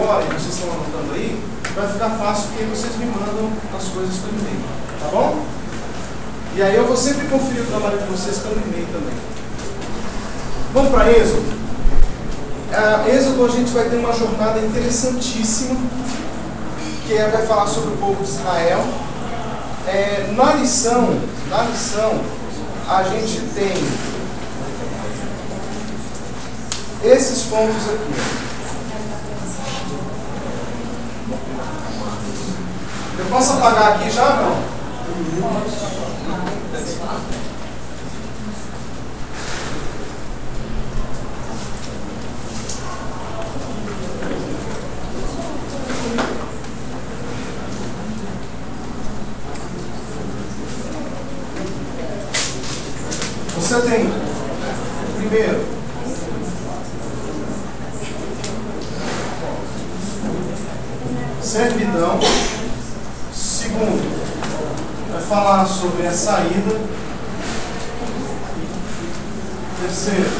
agora, e vocês estão anotando aí, vai ficar fácil porque vocês me mandam as coisas pelo e-mail, tá bom? E aí eu vou sempre conferir o trabalho de vocês pelo e-mail também. Vamos para Êxodo? Êxodo a gente vai ter uma jornada interessantíssima, que vai falar sobre o povo de Israel. Na lição, a gente tem esses pontos aqui. Eu posso apagar aqui já, não? Você tem, primeiro, servidão. Segundo, vai falar sobre a saída. Terceiro,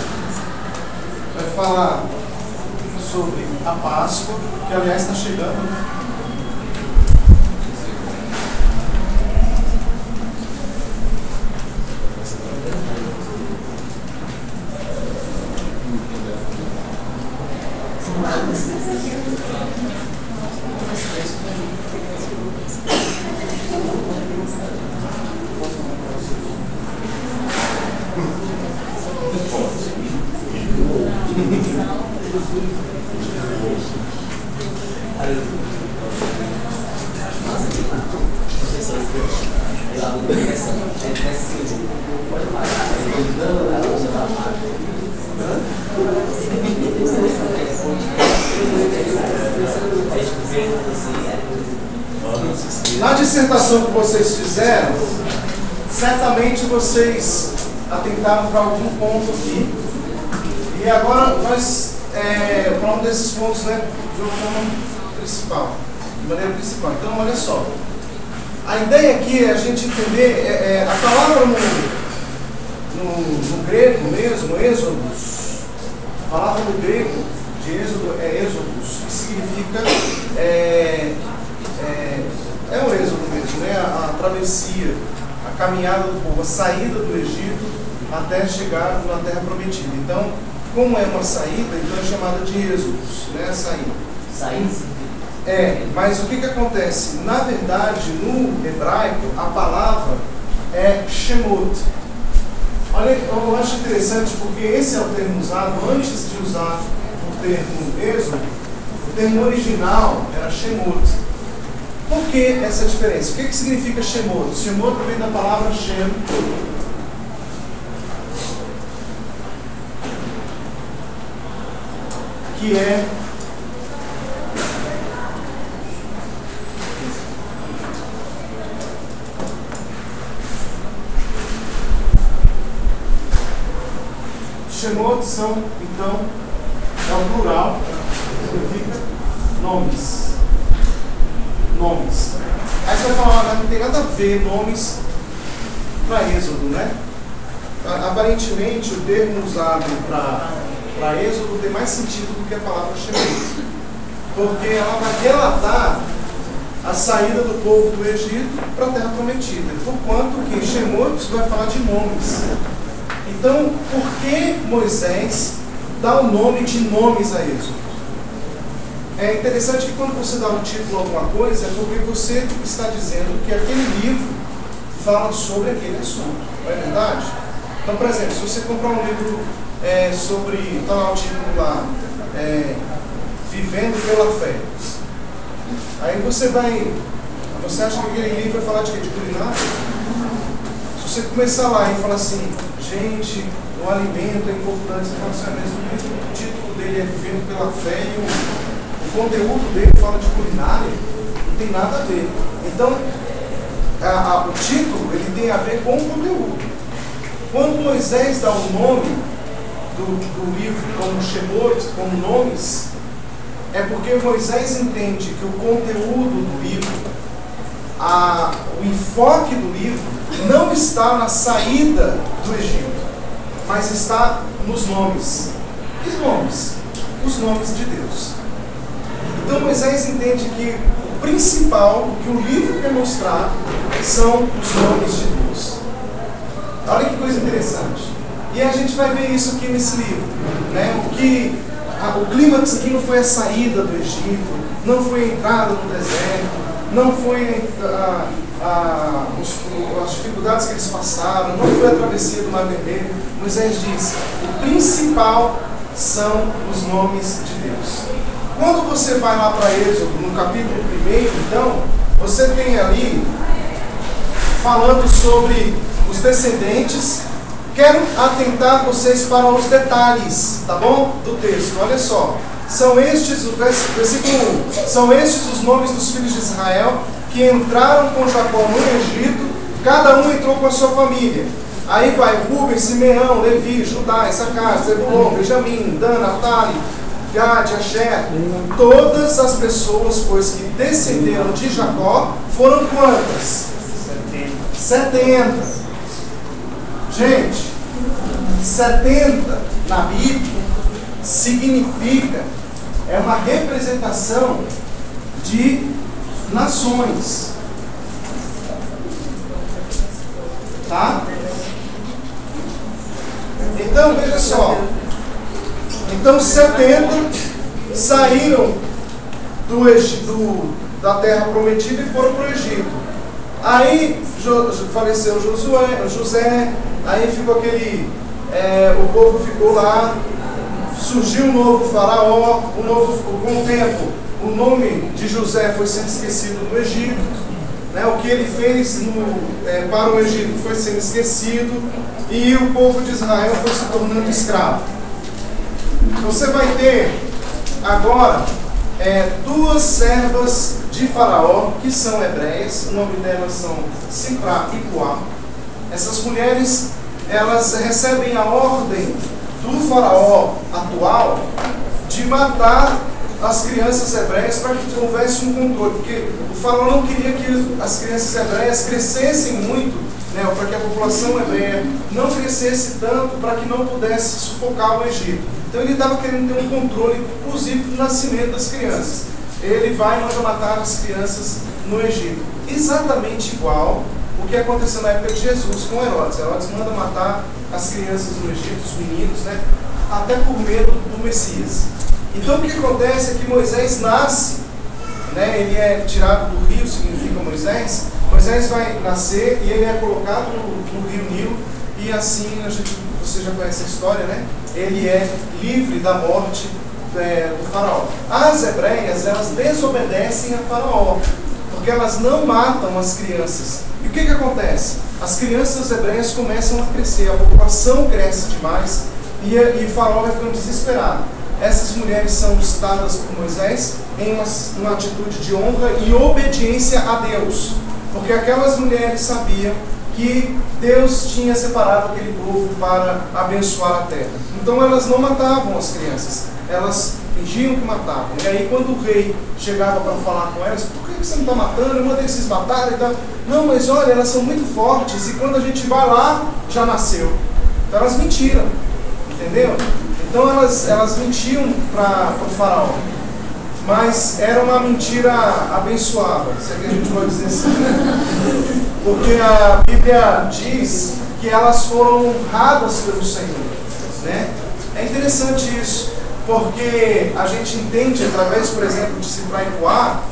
vai falar sobre a Páscoa, que aliás está chegando. Na dissertação que vocês fizeram, certamente vocês atentaram para algum ponto aqui. E agora nós, para um desses pontos, né, de uma forma principal, de maneira principal. Então, olha só. A ideia aqui é a gente entender a palavra no grego mesmo, êxodos. A palavra no grego de êxodo é êxodos, que significa o êxodo mesmo, né? A travessia, a caminhada do povo, a saída do Egito até chegar na Terra Prometida. Então, como é uma saída, então é chamada de êxodos, né? A saída. Saída? Mas o que acontece? Na verdade, no hebraico, a palavra é Shemot. Olha, eu acho interessante porque esse é o termo usado antes de usar o termo êxodo. O termo original era Shemot. Por que essa diferença? O que significa Shemot? Shemot vem da palavra Shem, que é Shemot são, então, é o plural, significa nomes. Nomes. Aí você vai falar, não tem nada a ver nomes para Êxodo, né? Aparentemente, o termo usado para Êxodo tem mais sentido do que a palavra Shemot, porque ela vai relatar a saída do povo do Egito para a Terra Prometida, porquanto que Shemot vai falar de nomes. Então, por que Moisés dá o nome de nomes a Êxodo? É interessante que quando você dá um título a alguma coisa, é porque você está dizendo que aquele livro fala sobre aquele assunto. Não é verdade? Então, por exemplo, se você comprar um livro sobre, está lá o título lá, Vivendo pela Fé. Aí você acha que aquele livro vai falar de quê? De culinária? Se você começar lá e falar assim, gente, o alimento é importante, você fala assim, mesmo o título dele é Vivendo pela Fé e o conteúdo dele fala de culinária, não tem nada a ver. Então, o título ele tem a ver com o conteúdo. Quando Moisés dá o nome do livro como Shemot, como nomes, é porque Moisés entende que o conteúdo do livro, o enfoque do livro, não está na saída do Egito, mas está nos nomes. Que nomes? Os nomes de Deus. Então Moisés entende que o principal, que o livro quer mostrar, são os nomes de Deus. Olha que coisa interessante. E a gente vai ver isso aqui nesse livro, né? O clímax aqui não foi a saída do Egito, não foi a entrada no deserto, não foi as dificuldades que eles passaram, não foi a travessia do Mar Vermelho. Moisés diz: o principal são os nomes de Deus. Quando você vai lá para Êxodo, no capítulo 1, então, você tem ali falando sobre os descendentes. Quero atentar vocês para os detalhes, tá bom? Do texto, olha só. São estes, o versículo 1, são estes os nomes dos filhos de Israel que entraram com Jacó no Egito, cada um entrou com a sua família. Aí vai Rúben, Simeão, Levi, Judá, Issacar, Zebulon, Benjamim, Dan, Naftali, Gad, Asher. Todas as pessoas, pois, que descenderam de Jacó foram quantas? 70. Gente, 70 na Bíblia significa, é uma representação de nações. Tá? Então, veja só. Então, 70 saíram da terra prometida e foram para o Egito. Aí faleceu José, aí ficou o povo ficou lá, surgiu um novo faraó, com o tempo, o nome de José foi sendo esquecido no Egito, né? O que ele fez para o Egito foi sendo esquecido, e o povo de Israel foi se tornando escravo. Você vai ter agora duas servas de Faraó, que são hebreias, o nome delas são Sifra e Puá. Essas mulheres, elas recebem a ordem do Faraó atual de matar as crianças hebreias para que houvesse um controle, porque o Faraó não queria que as crianças hebreias crescessem muito, né, para que a população hebreia não crescesse tanto, para que não pudesse sufocar o Egito. Então ele estava querendo ter um controle, inclusive, do nascimento das crianças. Ele vai e manda matar as crianças no Egito. Exatamente igual o que aconteceu na época de Jesus com Herodes. Herodes manda matar as crianças no Egito, os meninos, né, até por medo do Messias. Então o que acontece é que Moisés nasce, né, ele é tirado do rio, significa Moisés. Moisés vai nascer e ele é colocado no rio Nilo, e assim você já conhece a história, né? Ele é livre da morte do faraó. As hebreias, elas desobedecem a Faraó, porque elas não matam as crianças. E o que acontece? As crianças hebreias começam a crescer, a população cresce demais, e o Faraó vai ficando desesperado. Essas mulheres são citadas por Moisés em uma atitude de honra e obediência a Deus, porque aquelas mulheres sabiam que Deus tinha separado aquele povo para abençoar a terra. Então elas não matavam as crianças, elas fingiam que matavam. E aí quando o rei chegava para falar com elas: por que você não está matando? Eu mandei vocês matarem e tal. Não, mas olha, elas são muito fortes, e quando a gente vai lá, já nasceu. Então elas mentiram, entendeu? Então elas mentiam para o faraó, mas era uma mentira abençoada, se é que a gente pode dizer assim, né? Porque a Bíblia diz que elas foram honradas pelo Senhor, né? É interessante isso, porque a gente entende, através, por exemplo, de Sifra e Puá,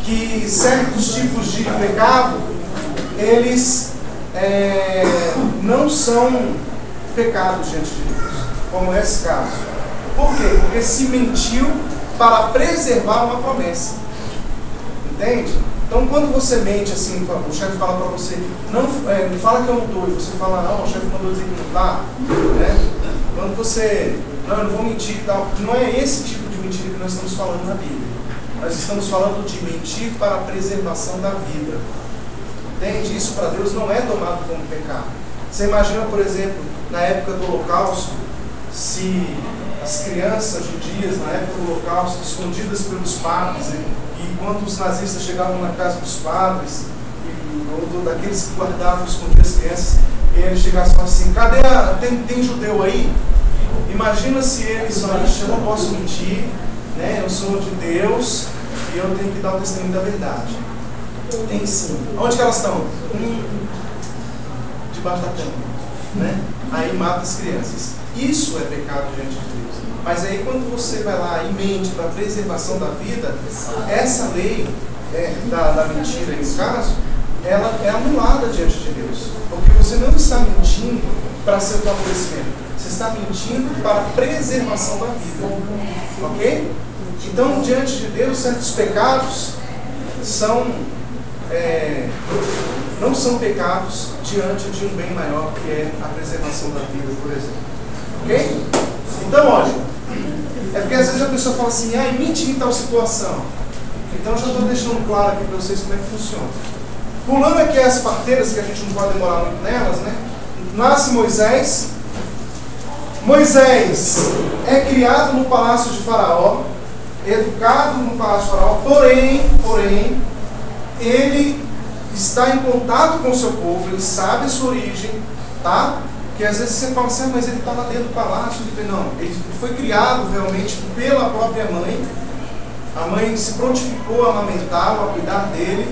que certos tipos de pecado, eles não são pecados diante de Deus, como nesse caso. Por quê? Porque se mentiu para preservar uma promessa. Entende? Então, quando você mente assim, o chefe fala para você: não fala que eu não estou, e você fala: não, o chefe mandou dizer que não está, né? Quando você, não, eu não vou mentir e tal, não é esse tipo de mentira que nós estamos falando na Bíblia. Nós estamos falando de mentir para a preservação da vida. Entende? Isso para Deus não é tomado como pecado. Você imagina, por exemplo, na época do Holocausto, se as crianças judias, na época do Holocausto, escondidas pelos padres, e enquanto os nazistas chegavam na casa dos padres, ou daqueles que guardavam, escondiam as crianças, e eles chegassem assim: cadê tem judeu aí? Imagina se eles falam: eu não posso mentir, né? Eu sou de Deus, e eu tenho que dar o testemunho da verdade. Tem sim. Onde que elas estão? Debaixo da cama, né? Aí mata as crianças. Isso é pecado diante de Deus. Mas aí quando você vai lá e mente para a preservação da vida, essa lei da mentira, no caso, ela é anulada diante de Deus. Porque você não está mentindo para seu favorecimento. Você está mentindo para a preservação da vida. Ok? Então, diante de Deus, certos pecados não são pecados diante de um bem maior, que é a preservação da vida, por exemplo. Ok? Então, olha, é porque às vezes a pessoa fala assim, menti em tal situação. Então, eu já estou deixando claro aqui para vocês como é que funciona. Pulando aqui as parteiras, que a gente não pode demorar muito nelas, né? Nasce Moisés. Moisés é criado no palácio de Faraó, educado no palácio de Faraó, porém, ele está em contato com o seu povo, ele sabe a sua origem, tá? Que às vezes você fala assim, mas ele está lá dentro do palácio. Não, ele foi criado realmente pela própria mãe. A mãe se prontificou a amamentá-lo, a cuidar dele,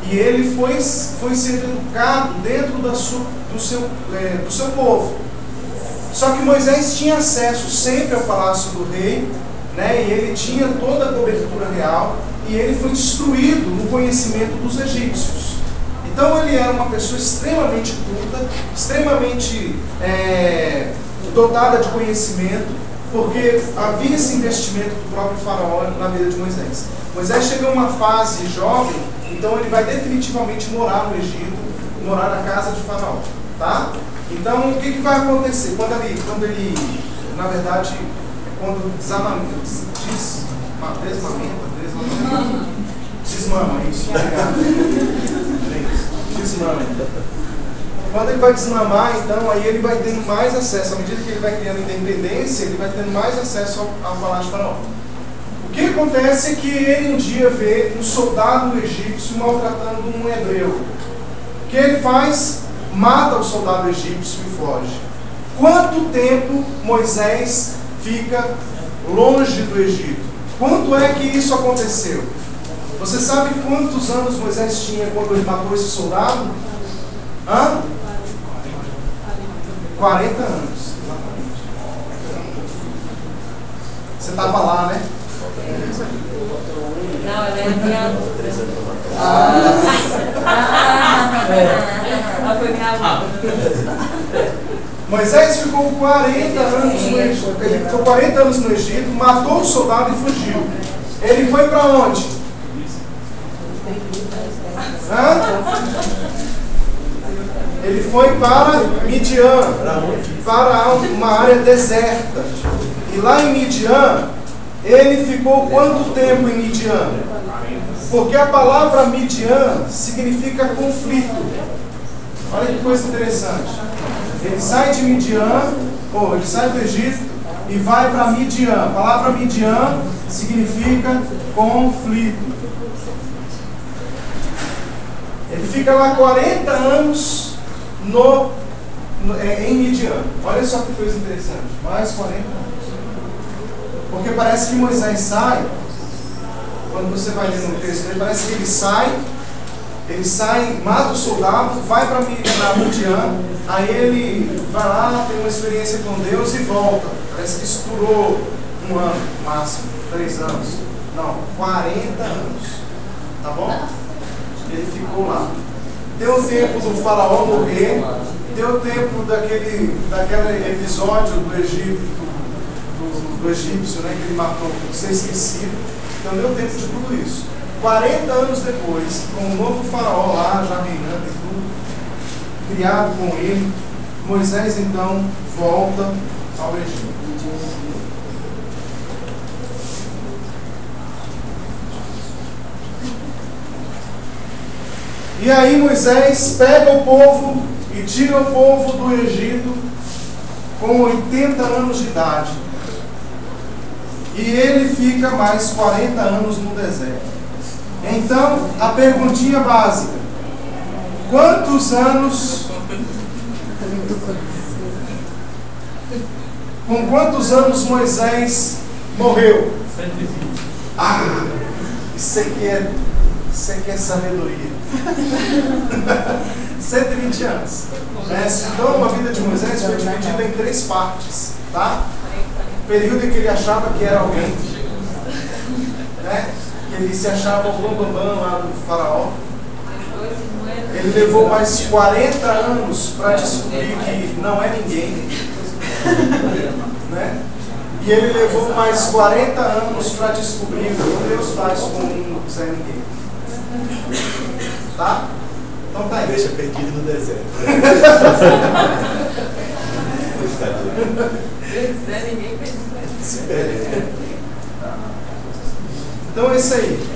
e ele foi ser educado dentro do seu povo. Só que Moisés tinha acesso sempre ao palácio do rei, né? E ele tinha toda a cobertura real, e ele foi instruído no conhecimento dos egípcios. Então ele era uma pessoa extremamente culta, extremamente dotada de conhecimento, porque havia esse investimento do próprio faraó na vida de Moisés. Moisés chegou a uma fase jovem, então ele vai definitivamente morar no Egito, morar na casa de faraó, tá? Então o que vai acontecer? Quando ele na verdade, quando desmama, isso, desmama. Quando ele vai desmamar, então, aí ele vai tendo mais acesso, à medida que ele vai criando independência, ele vai tendo mais acesso ao palácio de Faraó. O que acontece é que ele um dia vê um soldado egípcio maltratando um hebreu. O que ele faz? Mata o soldado egípcio e foge. Quanto tempo Moisés fica longe do Egito? Quanto é que isso aconteceu? Você sabe quantos anos Moisés tinha quando ele matou esse soldado? 40 anos. Você estava lá, né? Não, ela é minha outra. Ela foi minha outra. Moisés ficou 40 anos no Egito. Ele ficou 40 anos no Egito, matou o soldado e fugiu. Ele foi para onde? Ele foi para Midian, para uma área deserta. E lá em Midian, ele ficou quanto tempo em Midian? Porque a palavra Midian significa conflito. Olha que coisa interessante. Ele sai de Midian, ele sai do Egito e vai para Midian. A palavra Midian significa conflito. Ele fica lá 40 anos em Midian. Olha só que coisa interessante. Mais 40 anos. Porque parece que Moisés sai, quando você vai ler no texto, parece que ele sai, mata o soldado, vai para Midian, aí ele vai lá, tem uma experiência com Deus e volta. Parece que isso durou 1 ano, máximo, 3 anos. Não, 40 anos. Tá bom? Ele ficou lá. Deu tempo do faraó morrer, deu tempo daquele episódio do Egito, do egípcio, né, que ele matou, ser esquecido. Então deu tempo de tudo isso. 40 anos depois, com o novo faraó lá, já reinando e tudo, criado com ele, Moisés então volta ao Egito. E aí Moisés pega o povo e tira o povo do Egito com 80 anos de idade. E ele fica mais 40 anos no deserto. Então, a perguntinha básica: quantos anos... Com quantos anos Moisés morreu? Isso aqui é sabedoria. 120 anos. Então, a vida de Moisés foi dividida em 3 partes. Tá? O período em que ele achava que era alguém, né? Que ele se achava o bambambam lá do faraó. Ele levou mais 40 anos para descobrir que não é ninguém. Né? E ele levou mais 40 anos para descobrir o que Deus faz com um Zé Ninguém. Tá? Então tá aí. Deixa perdido no deserto. Zé Ninguém Se perde. Então é isso aí.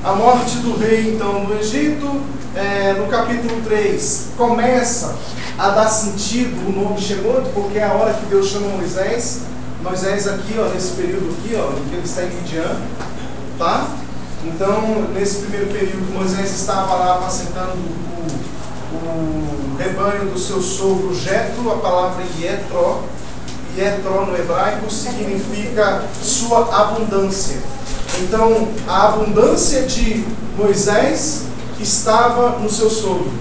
A morte do rei, então, no Egito, no capítulo 3, começa a dar sentido o nome Shemot, porque é a hora que Deus chama Moisés. Moisés aqui, ó, nesse período aqui, ó, em que ele está em Midian, tá? Então, nesse primeiro período, Moisés estava lá apacentando o rebanho do seu sogro Jetro, a palavra Yetro. Yetro no hebraico significa sua abundância. Então, a abundância de Moisés estava no seu sogro.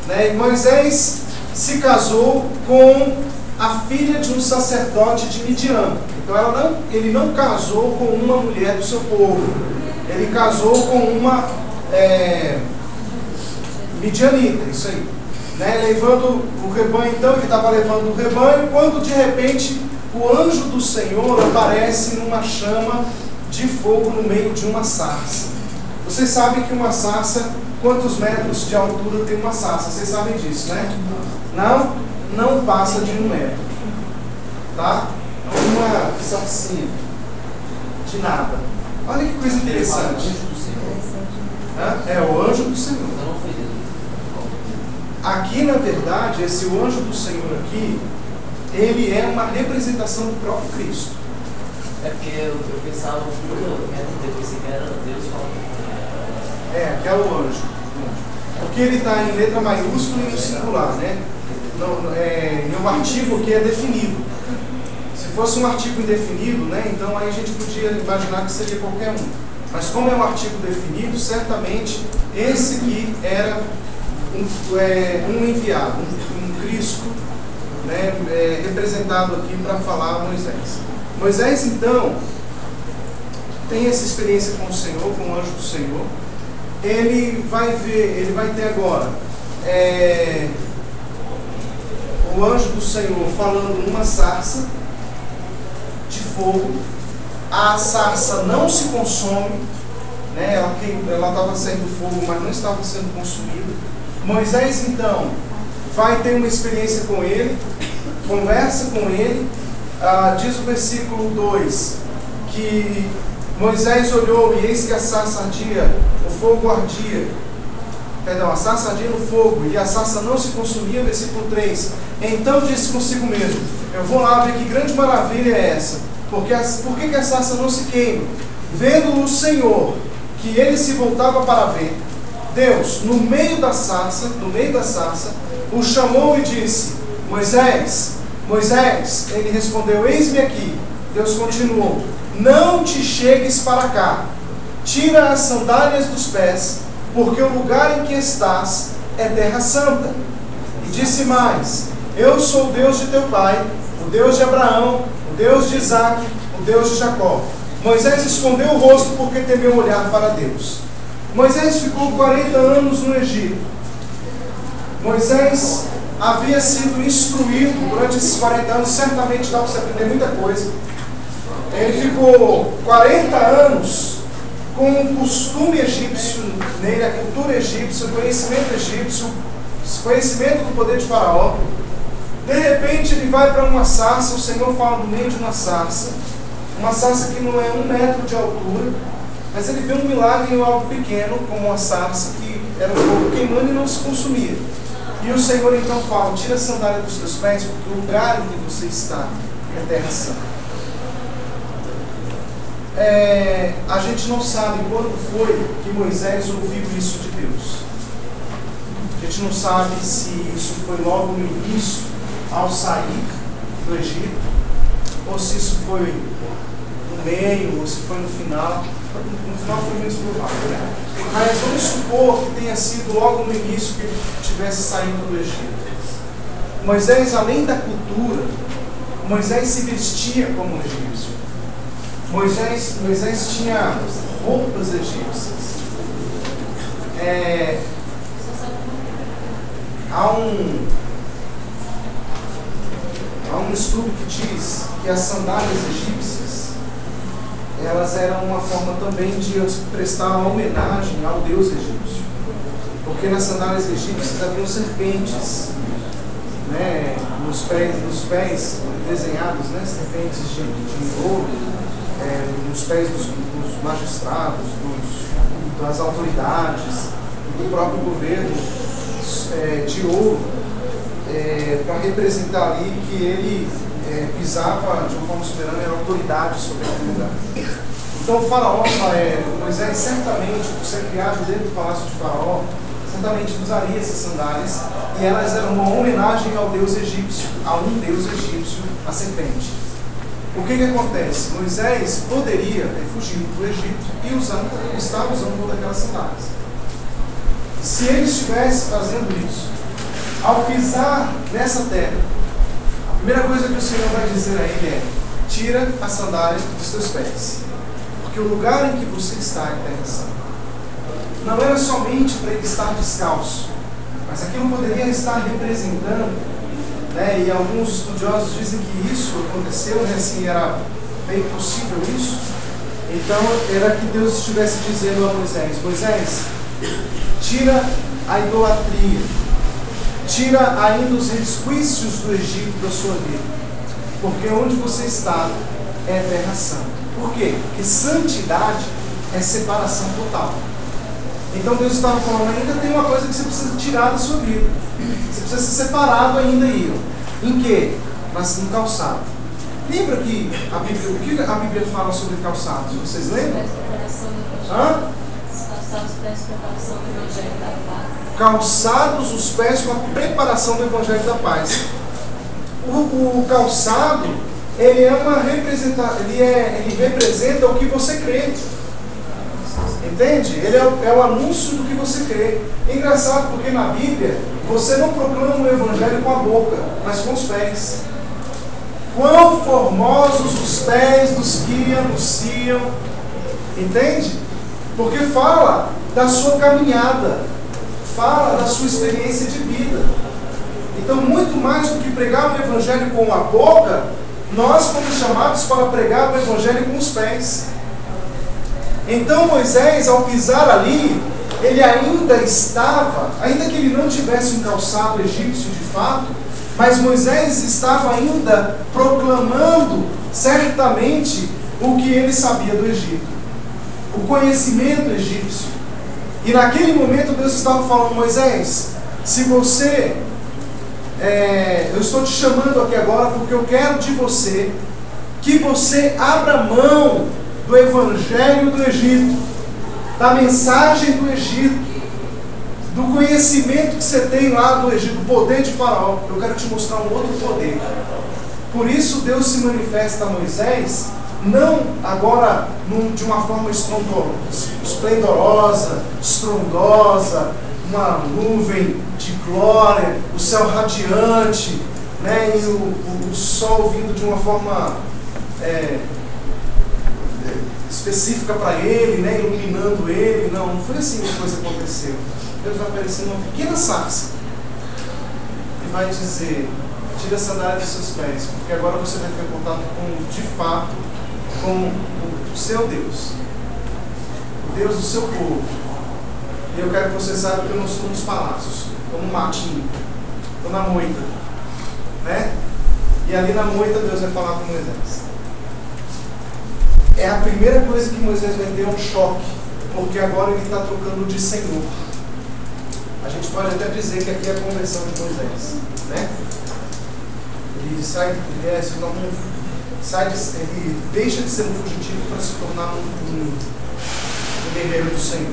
Né? E Moisés se casou com a filha de um sacerdote de Midian. Então, ele não casou com uma mulher do seu povo. Ele casou com uma midianita, isso aí. Né? Levando o rebanho, então, ele estava levando o rebanho, quando de repente o anjo do Senhor aparece numa chama de fogo no meio de uma sarça. Vocês sabem que uma sarça, quantos metros de altura tem uma sarça? Vocês sabem disso, né? Não passa de 1 metro. Tá? Uma sarcinha de nada. Olha que coisa interessante. É o anjo do Senhor. Aqui, na verdade, esse anjo do Senhor aqui, ele é uma representação do próprio Cristo. É porque eu pensava eu pensei que era Deus falando. Aqui é o anjo. Porque ele está em letra maiúscula e no singular, né? Em um artigo que é definido. Se fosse um artigo indefinido, né? Então aí a gente podia imaginar que seria qualquer um. Mas como é um artigo definido, certamente esse aqui era um enviado, um Cristo, né? Representado aqui para falar a Moisés. Moisés, então, tem essa experiência com o Senhor, com o anjo do Senhor. Ele vai ter agora o anjo do Senhor falando numa sarça de fogo. A sarça não se consome, né? Ela estava saindo fogo, mas não estava sendo consumida. Moisés, então, vai ter uma experiência com ele, conversa com ele. Diz o versículo 2 que Moisés olhou e eis que a sarça ardia, o fogo ardia. Perdão, a sarça ardia no fogo e a sarça não se consumia. Versículo 3. Então disse consigo mesmo: eu vou lá ver que grande maravilha é essa. Por que a sarça não se queima? Vendo o Senhor que ele se voltava para ver, Deus, no meio da sarça, o chamou e disse: Moisés, Moisés. Ele respondeu: eis-me aqui. Deus continuou: não te chegues para cá, tira as sandálias dos pés, porque o lugar em que estás é terra santa. E disse mais: eu sou o Deus de teu pai, o Deus de Abraão, o Deus de Isaque, o Deus de Jacó. Moisés escondeu o rosto porque temeu olhar para Deus. Moisés ficou 40 anos no Egito. Moisés havia sido instruído durante esses 40 anos, certamente dá para você aprender muita coisa. Ele ficou 40 anos com o costume egípcio nele, a cultura egípcia, o conhecimento egípcio, o conhecimento do poder de Faraó. De repente ele vai para uma sarça, o Senhor fala no meio de uma sarça que não é 1 metro de altura, mas ele vê um milagre em algo pequeno, como uma sarça que era um fogo queimando e não se consumia. E o Senhor então fala: tira a sandália dos teus pés, porque o lugar em que você está é terra santa. A gente não sabe quando foi que Moisés ouviu isso de Deus. A gente não sabe se isso foi logo no início, ao sair do Egito, ou se isso foi no meio, ou se foi no final. no final foi menos provável, né? Mas vamos supor que tenha sido logo no início que ele estivesse saindo do Egito. Moisés, além da cultura, Moisés se vestia como um egípcio. Moisés tinha roupas egípcias. Há um estudo que diz que as sandálias egípcias, elas eram uma forma também de prestar uma homenagem ao deus egípcio. Porque nas sandálias egípcias haviam serpentes, né, nos pés desenhados, né, serpentes de ouro, nos pés dos magistrados, das autoridades, do próprio governo, de ouro, para representar ali que ele pisava de uma forma soberana, era autoridade sobre aquele lugar. Então o faraó, Moisés, certamente, por ser criado dentro do palácio de faraó, certamente usaria essas sandálias, e elas eram uma homenagem ao deus egípcio, a um deus egípcio, a serpente. O que acontece? Moisés poderia ter fugido para o Egito e estava usando todas aquelas sandálias. Se ele estivesse fazendo isso, ao pisar nessa terra, a primeira coisa que o Senhor vai dizer a ele é: tira a sandália dos teus pés, porque o lugar em que você está é terra santa. Não era somente para ele estar descalço, mas aquilo poderia estar representando, né, e alguns estudiosos dizem que isso aconteceu, né, assim, era bem possível isso. Então era que Deus estivesse dizendo a Moisés: Moisés, tira a idolatria, tira ainda os resquícios do Egito da sua vida, porque onde você está é terra santa. Por quê? Porque santidade é separação total. Então Deus estava falando: ainda tem uma coisa que você precisa tirar da sua vida. Você precisa ser separado ainda aí. Em quê? No calçado. Lembra que o que a Bíblia fala sobre calçados? Vocês lembram? Calçados os pés com a preparação do Evangelho da Paz. Calçados os pés com a preparação do Evangelho da Paz. O calçado, ele é uma ele representa o que você crê. Entende? Ele é o anúncio do que você crê. É engraçado porque na Bíblia você não proclama o Evangelho com a boca, mas com os pés. Quão formosos os pés dos que anunciam. Entende? Porque fala da sua caminhada, fala da sua experiência de vida. Então, muito mais do que pregar o Evangelho com a boca, nós fomos chamados para pregar o Evangelho com os pés. Então Moisés, ao pisar ali, ele ainda que ele não tivesse um calçado egípcio de fato, mas Moisés estava ainda proclamando certamente o que ele sabia do Egito, o conhecimento egípcio. E naquele momento Deus estava falando: Moisés, se você, eu estou te chamando aqui agora porque eu quero de você que você abra mão do Evangelho do Egito, da mensagem do Egito, do conhecimento que você tem lá do Egito, do poder de Faraó. Eu quero te mostrar um outro poder. Por isso Deus se manifesta a Moisés, não agora de uma forma esplendorosa, estrondosa, uma nuvem de glória, o céu radiante, né, e o sol vindo de uma forma específica para ele, né, iluminando ele. Não foi assim que a coisa aconteceu. Deus vai aparecer numa pequena sarça e vai dizer: tira a sandália dos seus pés, porque agora você vai ter contato de fato com o seu Deus, o Deus do seu povo. E eu quero que você saiba que eu não estou nos palácios, estou no matinho, estou na moita, né? E ali na moita Deus vai falar com Moisés. É a primeira coisa que Moisés vai ter, um choque, porque agora ele está trocando de Senhor. A gente pode até dizer que aqui é a conversão de Moisés, né? Ele ele deixa de ser um fugitivo para se tornar um guerreiro do Senhor.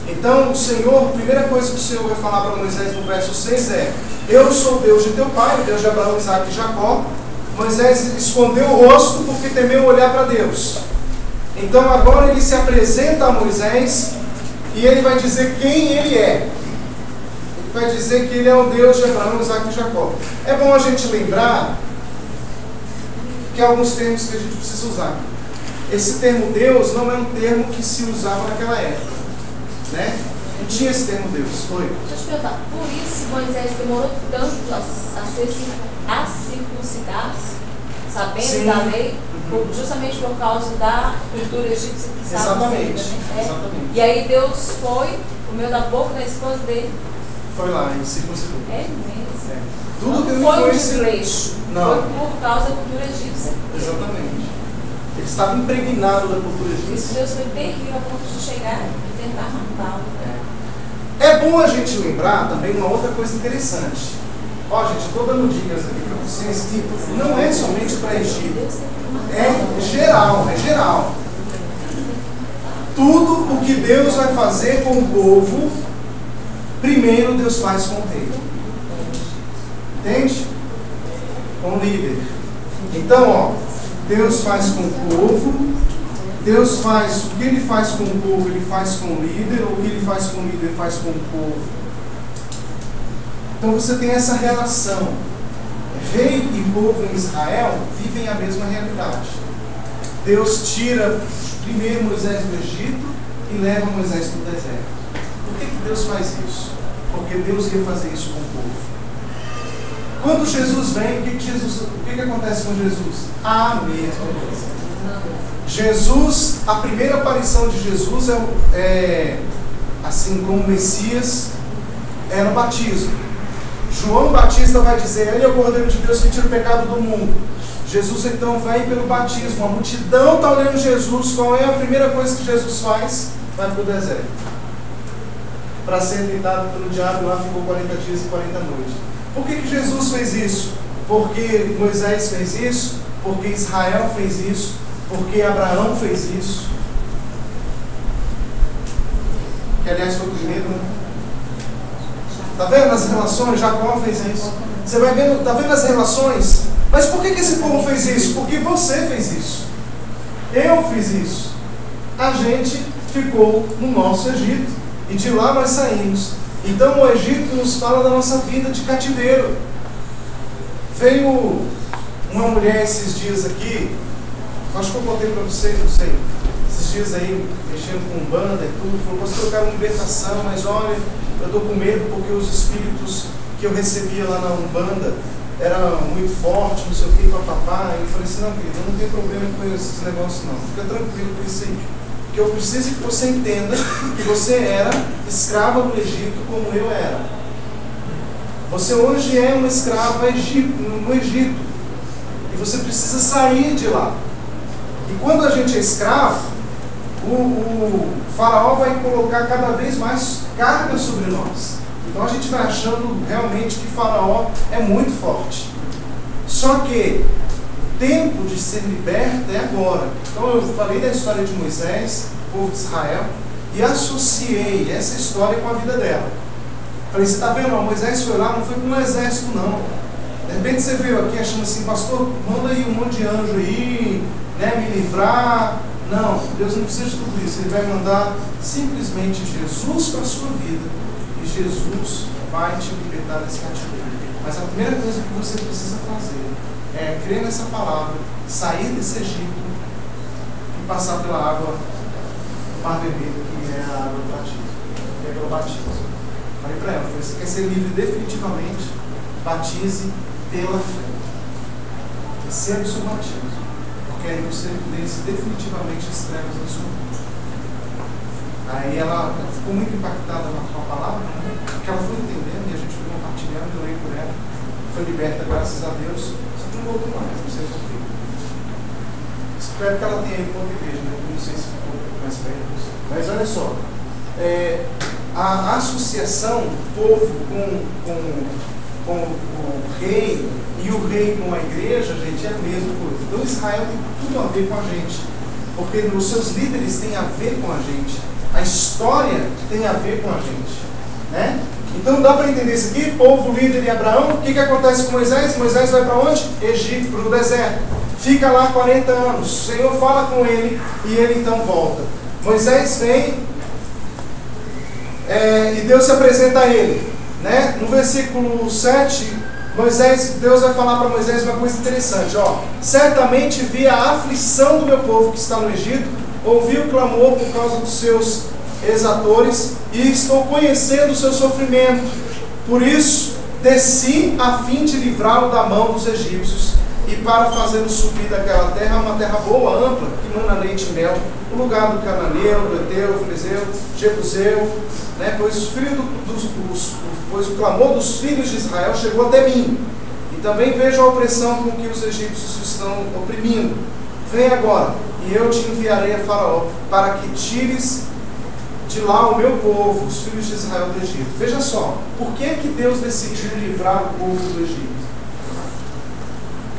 Então o Senhor, a primeira coisa que o Senhor vai falar para Moisés no verso 6 é: eu sou o Deus de teu pai, o Deus de Abraão, Isaac e Jacó. Moisés escondeu o rosto porque temeu olhar para Deus. Então agora ele se apresenta a Moisés e ele vai dizer quem ele é. Ele vai dizer que ele é o Deus de Abraão, Isaac e Jacó. É bom a gente lembrar que há alguns termos que a gente precisa usar. Esse termo Deus não é um termo que se usava naquela época, né? Não tinha esse termo Deus. Oi? Deixa eu te perguntar, por isso Moisés demorou tanto a circuncidar-se, sabendo Sim. da lei, justamente por causa da cultura egípcia que estava Exatamente. sendo, né? Exatamente. E aí Deus foi, comeu da boca da esposa dele. Foi lá e circuncidou. É mesmo. É. Tudo que Não não foi um foi desleixo. Não. Foi por causa da cultura egípcia. Exatamente. Ele estava impregnado da cultura Isso egípcia. Deus foi terrível a ponto de chegar e tentar matá-lo. É bom a gente lembrar também uma outra coisa interessante. Ó, gente, estou dando dicas aqui para vocês que não é somente para Egito. Deus teve que matar. É geral, é geral. Tudo o que Deus vai fazer com o povo, primeiro Deus faz com o rei. Entende? Com o líder. Então, ó, Deus faz com o povo, Deus faz, o que ele faz com o povo, ele faz com o líder, o que ele faz com o líder, ele faz com o povo. Então você tem essa relação. Rei e povo em Israel vivem a mesma realidade. Deus tira primeiro Moisés do Egito e leva Moisés para o deserto. Por que Deus faz isso? Porque Deus ia fazer isso com o povo. Quando Jesus vem, o que acontece com Jesus? A mesma coisa. Jesus, a primeira aparição de Jesus assim como o Messias, era o batismo. João Batista vai dizer, ele é o Cordeiro de Deus que tira o pecado do mundo. Jesus então vem pelo batismo, a multidão está olhando Jesus. Qual é a primeira coisa que Jesus faz? Vai para o deserto, para ser tentado pelo diabo. Lá ficou 40 dias e 40 noites. Por que Jesus fez isso? Porque Moisés fez isso? Porque Israel fez isso? Porque Abraão fez isso? Que aliás foi o primeiro, né? Está vendo as relações? Jacó fez isso. Você vai vendo, está vendo as relações? Mas por que esse povo fez isso? Porque você fez isso. Eu fiz isso. A gente ficou no nosso Egito. E de lá nós saímos. Então o Egito nos fala da nossa vida de cativeiro. Veio uma mulher esses dias aqui, acho que eu contei para vocês, não sei, esses dias aí, mexendo com banda e tudo, falou, pastor, eu quero libertação, mas olha, eu estou com medo porque os espíritos que eu recebia lá na Umbanda eram muito fortes, não sei o que, papapá. Eu falei assim, não, querido, eu não tenho problema com esses negócios não, fica tranquilo com isso aí. Porque eu preciso que você entenda que você era escrava do Egito como eu era. Você hoje é uma escrava no Egito. E você precisa sair de lá. E quando a gente é escravo, o faraó vai colocar cada vez mais carga sobre nós. Então a gente vai achando realmente que faraó é muito forte. Só que o tempo de ser liberto é agora. Então eu falei da história de Moisés, o povo de Israel, e associei essa história com a vida dela. Falei, você está vendo, Moisés foi lá, não foi com um exército não. De repente você veio aqui achando assim, pastor, manda aí um monte de anjo aí, né, me livrar. Não, Deus não precisa de tudo isso. Ele vai mandar simplesmente Jesus para a sua vida. E Jesus vai te libertar desse cativeiro. Mas a primeira coisa que você precisa fazer é crer nessa palavra, sair desse Egito e passar pela água do Mar Vermelho, que é a água do batismo, que é pelo batismo. Falei para ela, você quer ser livre definitivamente, batize pela fé. Receba o seu batismo, porque aí você vence definitivamente as trevas da sua vida. Aí ela ficou muito impactada com a palavra, né? Porque ela foi entendendo e a gente foi compartilhando, eu orei por ela, foi liberta, graças a Deus, só que não voltou mais, não sei porquê. Espero que ela tenha ido para outra igreja, né? Não sei se ficou mais perto. Mas olha só, a associação do povo com o rei e o rei com a igreja, gente, é a mesma coisa. Então Israel tem tudo a ver com a gente, porque os seus líderes têm a ver com a gente, a história tem a ver com a gente, né? Então dá para entender isso aqui, povo, líder e Abraão. O que acontece com Moisés? Moisés vai para onde? Egito, para o deserto. fica lá 40 anos. O Senhor fala com ele e ele então volta. Moisés vem e Deus se apresenta a ele, né? No versículo 7, Deus vai falar para Moisés uma coisa interessante, ó. Certamente vi a aflição do meu povo que está no Egito, ouvi o clamor por causa dos seus exatores e estou conhecendo o seu sofrimento. Por isso desci a fim de livrá-lo da mão dos egípcios e para fazê-lo subir daquela terra, uma terra boa, ampla, que mana leite e mel, o lugar do cananeu, do Eteu, do Ferizeu, Jebuseu, né? Pois o clamor dos filhos de Israel chegou até mim, e também vejo a opressão com que os egípcios estão oprimindo. Vem agora, e eu te enviarei a Faraó, para que tires de lá o meu povo, os filhos de Israel do Egito. Veja só, por que Deus decidiu livrar o povo do Egito?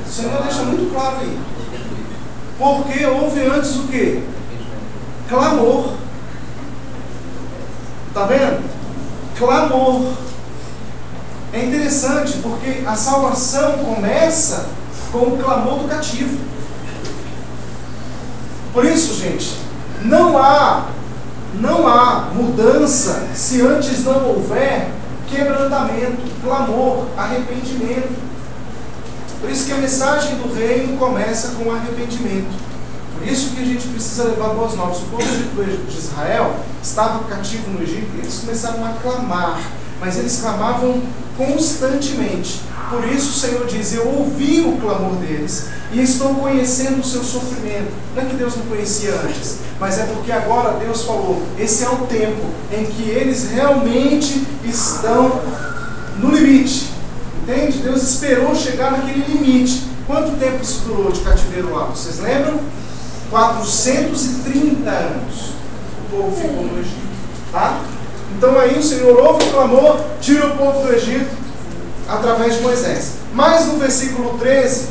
O Senhor deixa muito claro aí. Porque houve antes o quê? Clamor. Está vendo? Clamor. É interessante porque a salvação começa com o clamor do cativo. Por isso, gente, não há mudança se antes não houver quebrantamento, clamor, arrependimento. Por isso que a mensagem do reino começa com arrependimento. Por isso que a gente precisa levar boas novas. O povo de Israel estava cativo no Egito e eles começaram a clamar, mas eles clamavam constantemente. Por isso o Senhor diz, eu ouvi o clamor deles e estou conhecendo o seu sofrimento. Não é que Deus não conhecia antes, mas é porque agora Deus falou, esse é o tempo em que eles realmente estão no limite. Entende? Deus esperou chegar naquele limite. Quanto tempo isso durou de cativeiro lá? Vocês lembram? 430 anos o povo ficou no Egito. Tá? Então aí o Senhor ouve o clamor, tira o povo do Egito através de Moisés. Mas no versículo 13,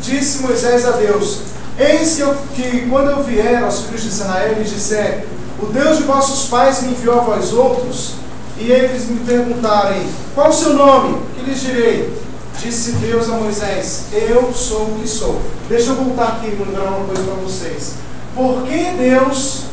disse Moisés a Deus, eis que quando eu vier aos filhos de Israel e disser, o Deus de vossos pais me enviou a vós outros, e eles me perguntarem, qual o seu nome? Que lhes direi? Disse Deus a Moisés, eu sou o que sou. Deixa eu voltar aqui e lembrar uma coisa para vocês. Por que Deus...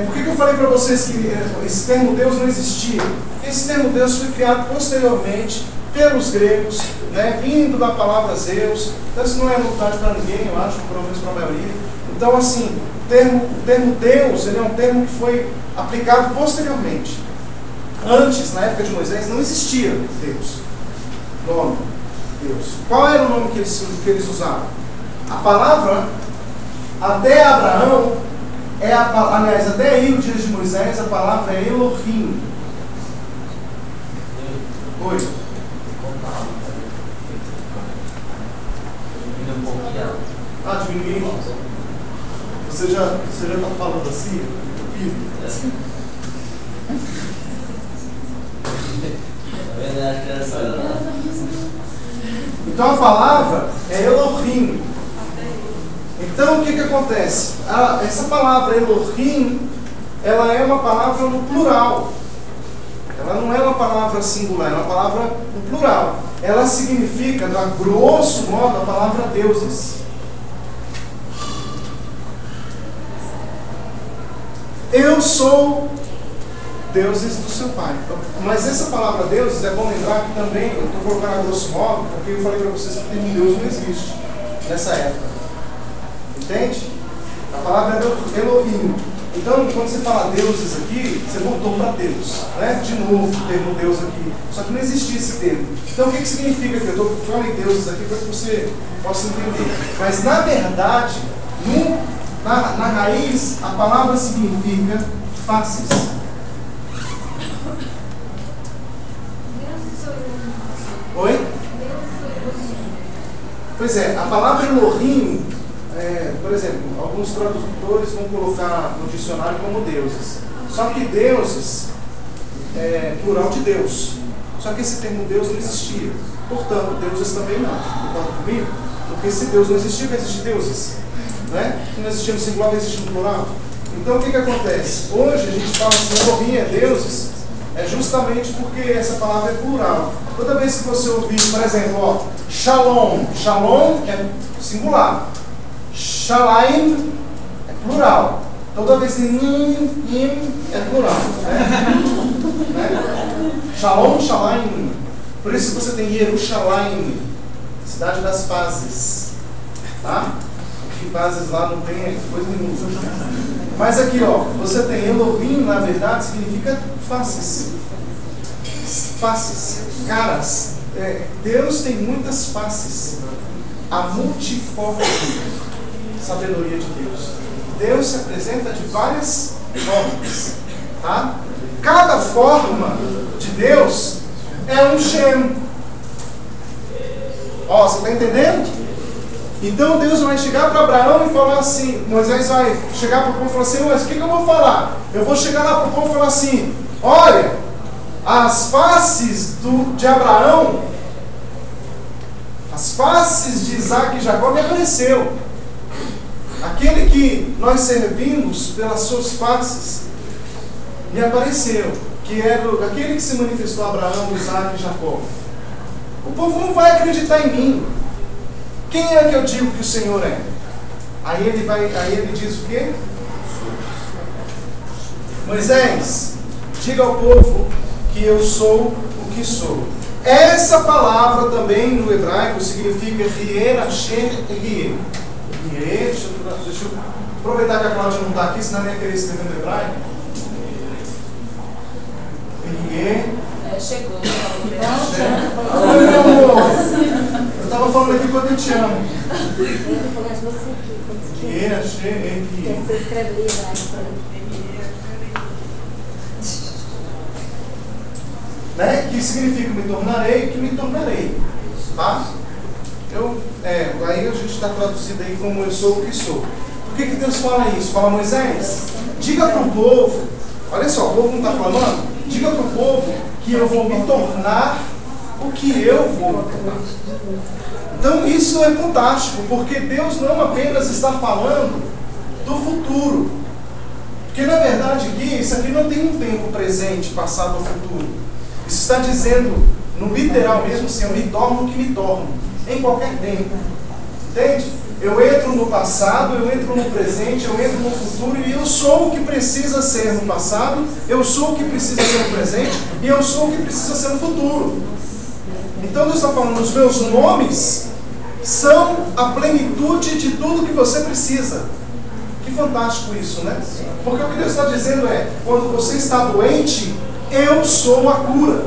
por que eu falei para vocês que esse termo Deus não existia? Porque esse termo Deus foi criado posteriormente pelos gregos, né, vindo da palavra Zeus. Então isso não é novidade para ninguém, eu acho, pelo menos para a maioria. Então assim, o termo Deus, ele é um termo que foi aplicado posteriormente. Antes, na época de Moisés, não existia Deus. Nome, Deus. Qual era o nome que eles usavam? A palavra, até Abraão, aliás, até aí, os dias de Moisés, a palavra é Elohim. Oi. Diminuindo. Você já está falando assim? Então a palavra é Elohim. Então o que acontece? Essa palavra Elohim, ela é uma palavra no plural. Ela não é uma palavra singular, é uma palavra no plural. Ela significa, a grosso modo, a palavra deuses. Eu sou deuses do seu pai. Mas essa palavra deuses, é bom lembrar que também, eu estou colocando a grosso modo, porque eu falei para vocês que o termo Deus não existe nessa época. Entende? A palavra é Elohim. Então, quando você fala deuses aqui, você voltou para Deus, né? De novo, o termo Deus aqui. Só que não existia esse termo. Então, o que significa que eu falei deuses aqui para que você possa entender? Mas, na verdade, na raiz, a palavra significa faces. Oi? Pois é, a palavra Elohim, por exemplo, alguns tradutores vão colocar no dicionário como deuses. Só que deuses é plural de Deus. Só que esse termo Deus não existia. Portanto, deuses também não. Concorda comigo? Porque se Deus não existia, vai existir deuses. Né? Se não existia no singular, vai existir no plural. Então o que acontece? Hoje a gente fala assim, Elohim é deuses, é justamente porque essa palavra é plural. Toda vez que você ouvir, por exemplo, ó, shalom. Shalom é singular. Shalaim é plural. Toda vez que im é plural. Né? Shalom, shalaim. Por isso que você tem Yerushalayim, cidade das pazes. Tá? Porque pazes lá não tem coisa nenhuma. Mas aqui, ó, você tem Elohim, na verdade, significa faces. Faces, caras. Deus tem muitas faces. A multiforme sabedoria de Deus. Deus se apresenta de várias formas. Tá? Cada forma de Deus é um Shem. Ó, você está entendendo? Então Deus vai chegar para Abraão e falar assim, Moisés vai chegar para o povo e falar assim, mas o que eu vou falar? Eu vou chegar lá para o povo e falar assim, olha, as faces de Abraão, as faces de Isaac e Jacó me apareceu. Aquele que nós servimos pelas suas faces me apareceu, que era aquele que se manifestou a Abraão, Isaac e Jacó. O povo não vai acreditar em mim. Quem é que eu digo que o Senhor é? Aí ele diz o quê? Moisés, diga ao povo que eu sou o que sou. Essa palavra também no hebraico significa Rier, Asher e Rier. Deixa eu aproveitar que a Cláudia não está aqui, senão nem ia querer escrever no hebraico. Rier. Chegou. Oi, meu amor. Eu estava falando aqui quando eu te amo. Eu vou falar de você aqui. Rier, Asher e Rier. Você escreve ali hebraico. Né? Que significa me tornarei, que me tornarei. Tá? Aí a gente está traduzido aí como eu sou o que sou. Por que Deus fala isso? Fala, Moisés, diga para o povo, olha só, o povo não está falando, diga para o povo que eu vou me tornar o que eu vou me tornar. Então isso é fantástico, porque Deus não apenas está falando do futuro. Porque na verdade isso aqui não tem um tempo presente, passado ou futuro. Isso está dizendo, no literal mesmo, assim, eu me torno o que me torno, em qualquer tempo. Entende? Eu entro no passado, eu entro no presente, eu entro no futuro e eu sou o que precisa ser no passado, eu sou o que precisa ser no presente e eu sou o que precisa ser no futuro. Então Deus está falando, os meus nomes são a plenitude de tudo que você precisa. Que fantástico isso, né? Porque o que Deus está dizendo é, quando você está doente, eu sou a cura.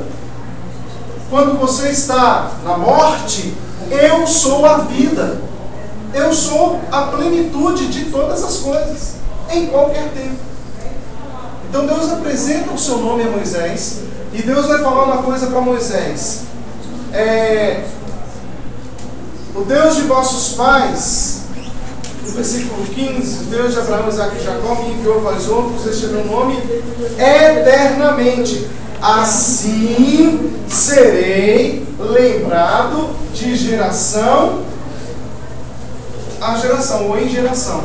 Quando você está na morte, eu sou a vida. Eu sou a plenitude de todas as coisas, em qualquer tempo. Então Deus apresenta o seu nome a Moisés, e Deus vai falar uma coisa para Moisés. O Deus de vossos pais, no versículo 15, o Deus de Abraão, Isaac e Jacó, me enviou a vós outros este é meu nome eternamente. Assim serei lembrado de geração a geração, ou em geração.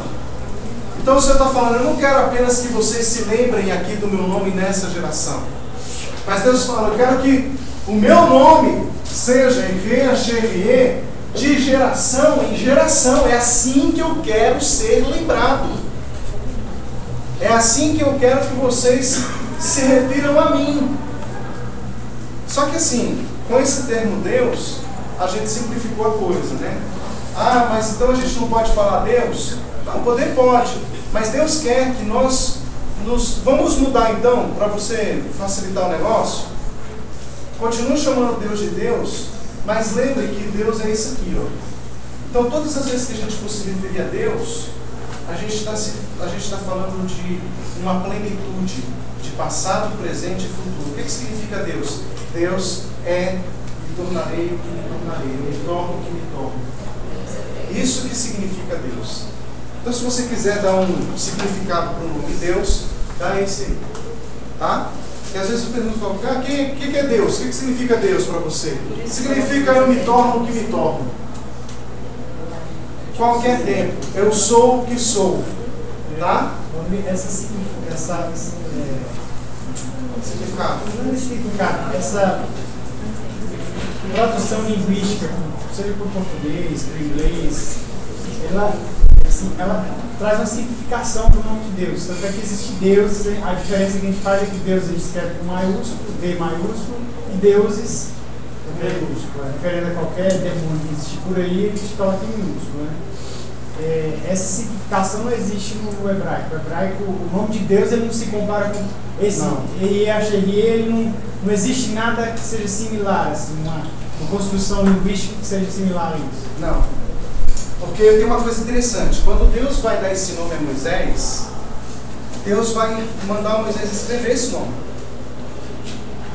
Então o Senhor está falando, eu não quero apenas que vocês se lembrem aqui do meu nome nessa geração. Mas Deus fala, eu quero que o meu nome seja de geração em geração. É assim que eu quero ser lembrado. É assim que eu quero que vocês se refiram a mim. Só que assim, com esse termo Deus, a gente simplificou a coisa, né? Ah, mas então a gente não pode falar Deus? Não, poder pode. Mas Deus quer que nós vamos mudar então, para você facilitar o negócio. Continue chamando Deus de Deus, mas lembre que Deus é isso aqui, ó. Então todas as vezes que a gente for se referir a Deus, a gente está falando de uma plenitude de passado, presente e futuro. O que significa Deus? Deus é me tornarei o que me tornarei, eu me torno o que me torno. Isso que significa Deus. Então se você quiser dar um significado para o nome Deus, dá esse aí. Tá? E às vezes eu pergunto, o que é Deus? O que significa Deus para você? Significa eu me torno o que me torno. Qualquer tempo. Eu sou o que sou. Tá? Significado. Não é significado. Essa tradução linguística, seja para o português, para o inglês, ela traz uma simplificação do nome de Deus. Tanto é que existe Deus, a diferença que a gente faz é que Deus a gente escreve com maiúsculo, D maiúsculo, e deuses com minúsculo. Referendo a qualquer demônio que existe por aí, a gente coloca em minúsculo. Né? Essa simplificação não existe no hebraico. O hebraico, o nome de Deus, ele não se compara com esse. Ele não existe nada que seja similar, assim, uma construção linguística que seja similar a isso. Não. Porque tem uma coisa interessante. Quando Deus vai dar esse nome a Moisés, Deus vai mandar Moisés escrever esse nome.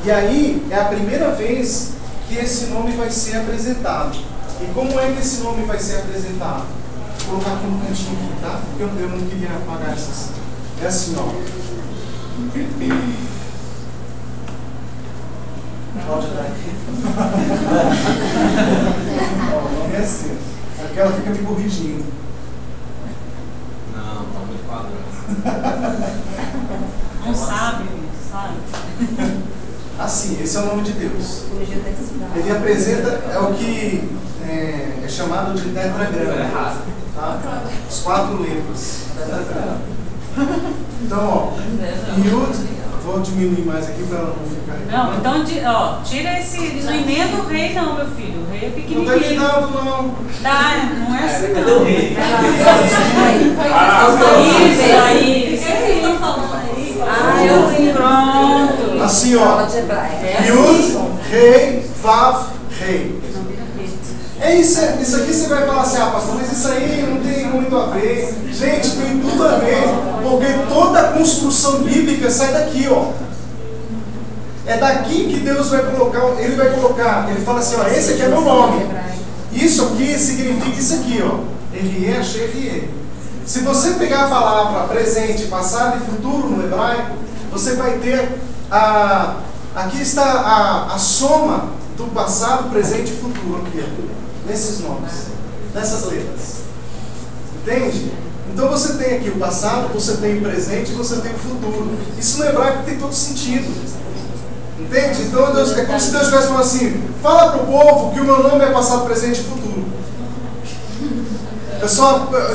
E aí é a primeira vez que esse nome vai ser apresentado. E como é que esse nome vai ser apresentado? Vou colocar aqui no cantinho aqui, tá? Porque eu não queria apagar essas. É assim, ó. Pode dar aqui. O nome é assim. Aquela fica me corrigindo. Não, tá muito quadrado. Não sabe, sabe? Assim, esse é o nome de Deus. Ele apresenta, é o que é chamado de tetragrama. Tá? As 4 letras. Tetragrama. Então, ó, Yud, vou diminuir mais aqui para não ficar. Não, então, tira esse. Não emenda o rei, não, meu filho. O rei é pequenininho. Não tá emendando, não. Dá, não é assim, Cadê o rei? Isso aí. Isso aí. Eu pronto. Assim, ó. Yud, rei, vav, rei. É isso aqui você vai falar assim, pastor, mas isso aí não tem muito a ver. Gente, tem tudo a ver, porque toda a construção bíblica sai daqui, ó. É daqui que Deus vai colocar, ele fala assim, ó, esse aqui é meu nome. Isso aqui significa isso aqui, ó. Erie, Sherie. Se você pegar a palavra presente, passado e futuro no hebraico, você vai ter aqui está a soma do passado, presente e futuro aqui, nesses nomes, nessas letras. Entende? Então você tem aqui o passado, você tem o presente e você tem o futuro. Isso no hebraico tem todo sentido. Entende? Então Deus, é como se Deus estivesse falando assim, fala para o povo que o meu nome é passado, presente e futuro. Eu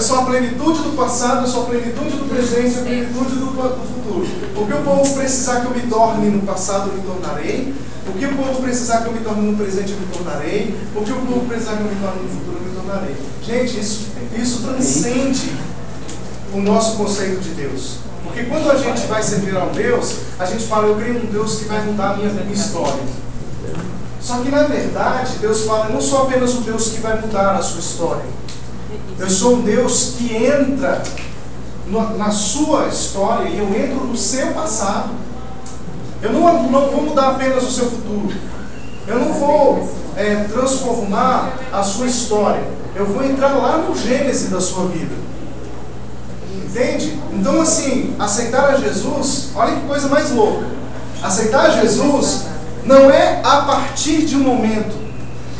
sou a plenitude do passado, eu sou a plenitude do presente, a plenitude do futuro. O que o povo precisar que eu me torne no passado, eu me tornarei. O que o povo precisar que eu me torne no presente, eu me tornarei. O que o povo precisar que eu me torne no futuro, eu me tornarei. Gente, isso transcende o nosso conceito de Deus. Porque quando a gente vai servir a um Deus, a gente fala, eu creio num Deus que vai mudar a minha história. Só que na verdade, Deus fala, eu não sou apenas um Deus que vai mudar a sua história. Eu sou um Deus que entra na sua história e eu entro no seu passado. Eu não vou mudar apenas o seu futuro. Eu não vou transformar a sua história. Eu vou entrar lá no Gênesis da sua vida. Entende? Então assim, aceitar a Jesus, olha que coisa mais louca. Aceitar Jesus não é a partir de um momento.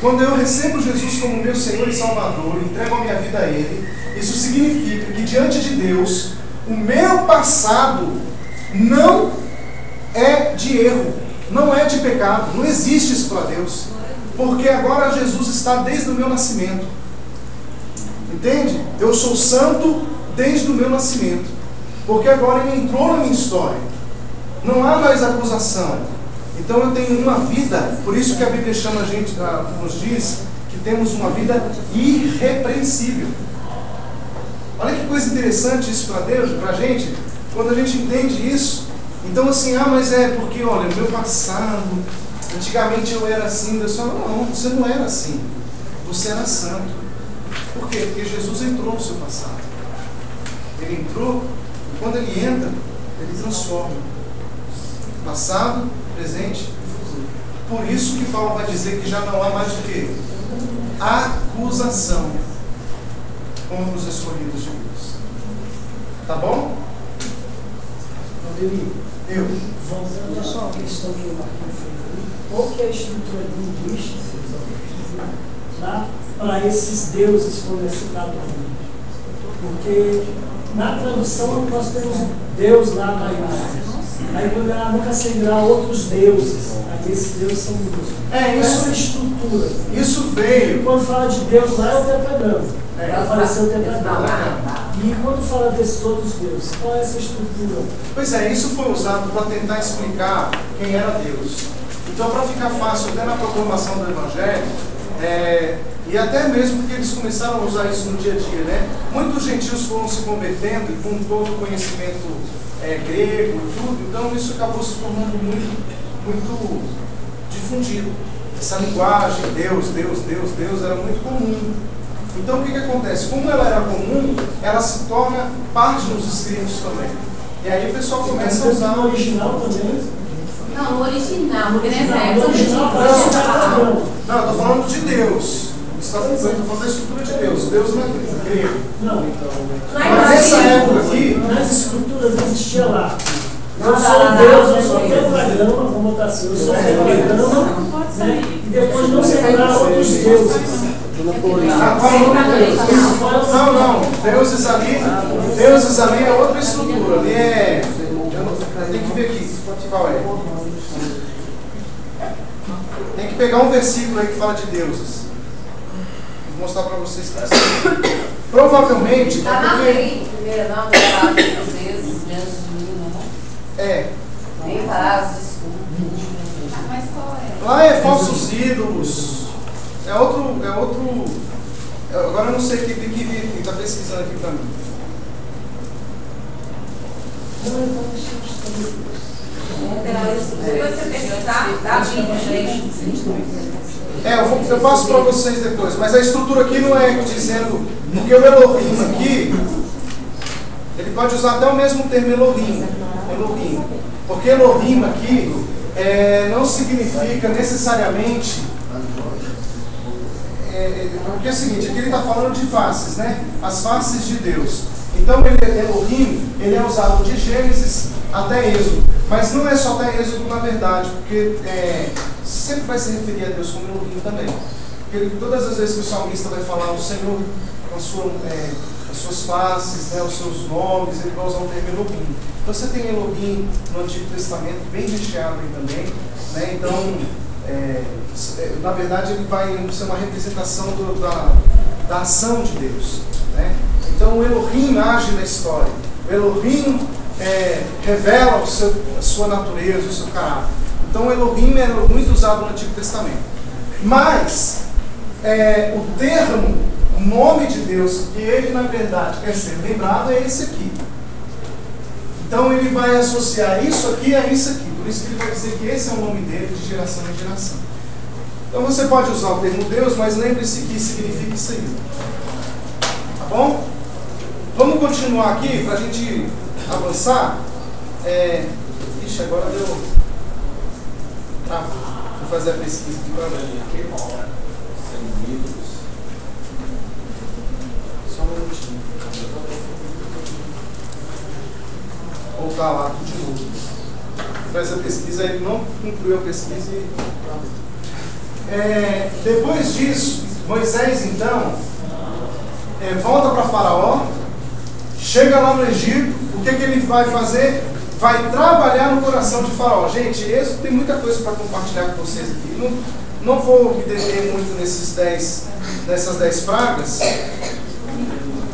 Quando eu recebo Jesus como meu Senhor e Salvador, entrego a minha vida a Ele, isso significa que diante de Deus, o meu passado não é de erro, não é de pecado, não existe isso para Deus, porque agora Jesus está desde o meu nascimento. Entende? Eu sou santo desde o meu nascimento, porque agora Ele entrou na minha história. Não há mais acusação. Então eu tenho uma vida, por isso que a Bíblia chama a gente, nos diz que temos uma vida irrepreensível. Olha que coisa interessante isso para Deus, para a gente, quando a gente entende isso. Então assim, mas é porque, olha, no meu passado, antigamente eu era assim. Deus fala, não, você não era assim, você era santo. Por quê? Porque Jesus entrou no seu passado. Ele entrou, e quando Ele entra, Ele transforma. Passado, presente e futuro. Por isso que Paulo vai dizer que já não há mais o quê? Acusação contra os escolhidos de Deus. Tá bom? Eu. Voltando só a questão que o Marquinhos fez, qual que é a estrutura linguística para esses deuses quando é citado aqui? Porque na tradução nós temos Deus lá maiúsculo. Aí quando ela nunca acenderá outros deuses, aí esses deuses são muitos. Essa estrutura. Isso veio. E quando fala de Deus lá é o tetragrama. Ela apareceu o tetragrama. E quando fala desses outros deuses, qual é essa estrutura? Pois é, isso foi usado para tentar explicar quem era Deus. Então, para ficar fácil, até na proclamação do Evangelho, e até mesmo porque eles começaram a usar isso no dia a dia, né? Muitos gentios foram se convertendo e com todo o conhecimento grego e tudo, então isso acabou se tornando muito difundido. Essa linguagem, Deus, era muito comum. Então o que acontece? Como ela era comum, ela se torna parte dos escritos também. E aí o pessoal começa a usar no original também. Não, no original, porque nessa época no original parece tetragrama. Não, eu estou falando de Deus. Eu estou falando da estrutura de Deus. Deus não é grego. Não. Mas nessa época aqui, nas escrituras existia lá. Eu sou Deus, eu sou tetragrama, vamos botar assim, eu sou tetragrama, né? E depois não será outros deuses. Não. Deuses ali é outra estrutura. Ali tem que ver aqui qual é. Tem que pegar um versículo aí que fala de deuses. Vou mostrar para vocês. Provavelmente. Está na lei, primeira não, não dos deuses diante de mim, não. Nem farás desculpa. Mas qual é? Lá é falsos ídolos. É outro. Agora eu não sei o que tem que vir aqui, está pesquisando aqui para mim. Depois você pesquisar, dá dica, gente. Eu passo para vocês depois, mas a estrutura aqui não é dizendo, porque o Elohim aqui, ele pode usar até o mesmo termo Elohim, porque Elohim aqui não significa necessariamente, porque é o seguinte, aqui ele está falando de faces, né? As faces de Deus. Então Elohim, ele é usado de Gênesis até Êxodo, mas não é só até Êxodo na verdade, porque sempre vai se referir a Deus como Elohim também. Porque todas as vezes que o salmista vai falar o Senhor com as suas faces, né, os seus nomes, ele vai usar o termo Elohim. Então você tem Elohim no Antigo Testamento, bem recheado aí também, né? Então, na verdade, ele vai ser uma representação da ação de Deus, né? Então o Elohim age na história. O Elohim revela a sua natureza, o seu caráter. Então o Elohim era muito usado no Antigo Testamento. Mas o termo, o nome de Deus, que ele na verdade quer ser lembrado, é esse aqui. Então ele vai associar isso aqui a isso aqui. Por isso que ele vai dizer que esse é o nome dele de geração em geração. Então você pode usar o termo Deus, mas lembre-se que significa isso aí. Tá bom? Vamos continuar aqui para a gente avançar. Ixi, agora deu. Vou fazer a pesquisa aqui para ver. Só um minutinho. Vou voltar lá de novo. Faz a pesquisa, ele não concluiu a pesquisa e. Depois disso, Moisés então volta para Faraó, chega lá no Egito. O que ele vai fazer? Vai trabalhar no coração de Faraó. Gente, isso tem muita coisa para compartilhar com vocês aqui. Não vou me deter muito nessas 10 pragas.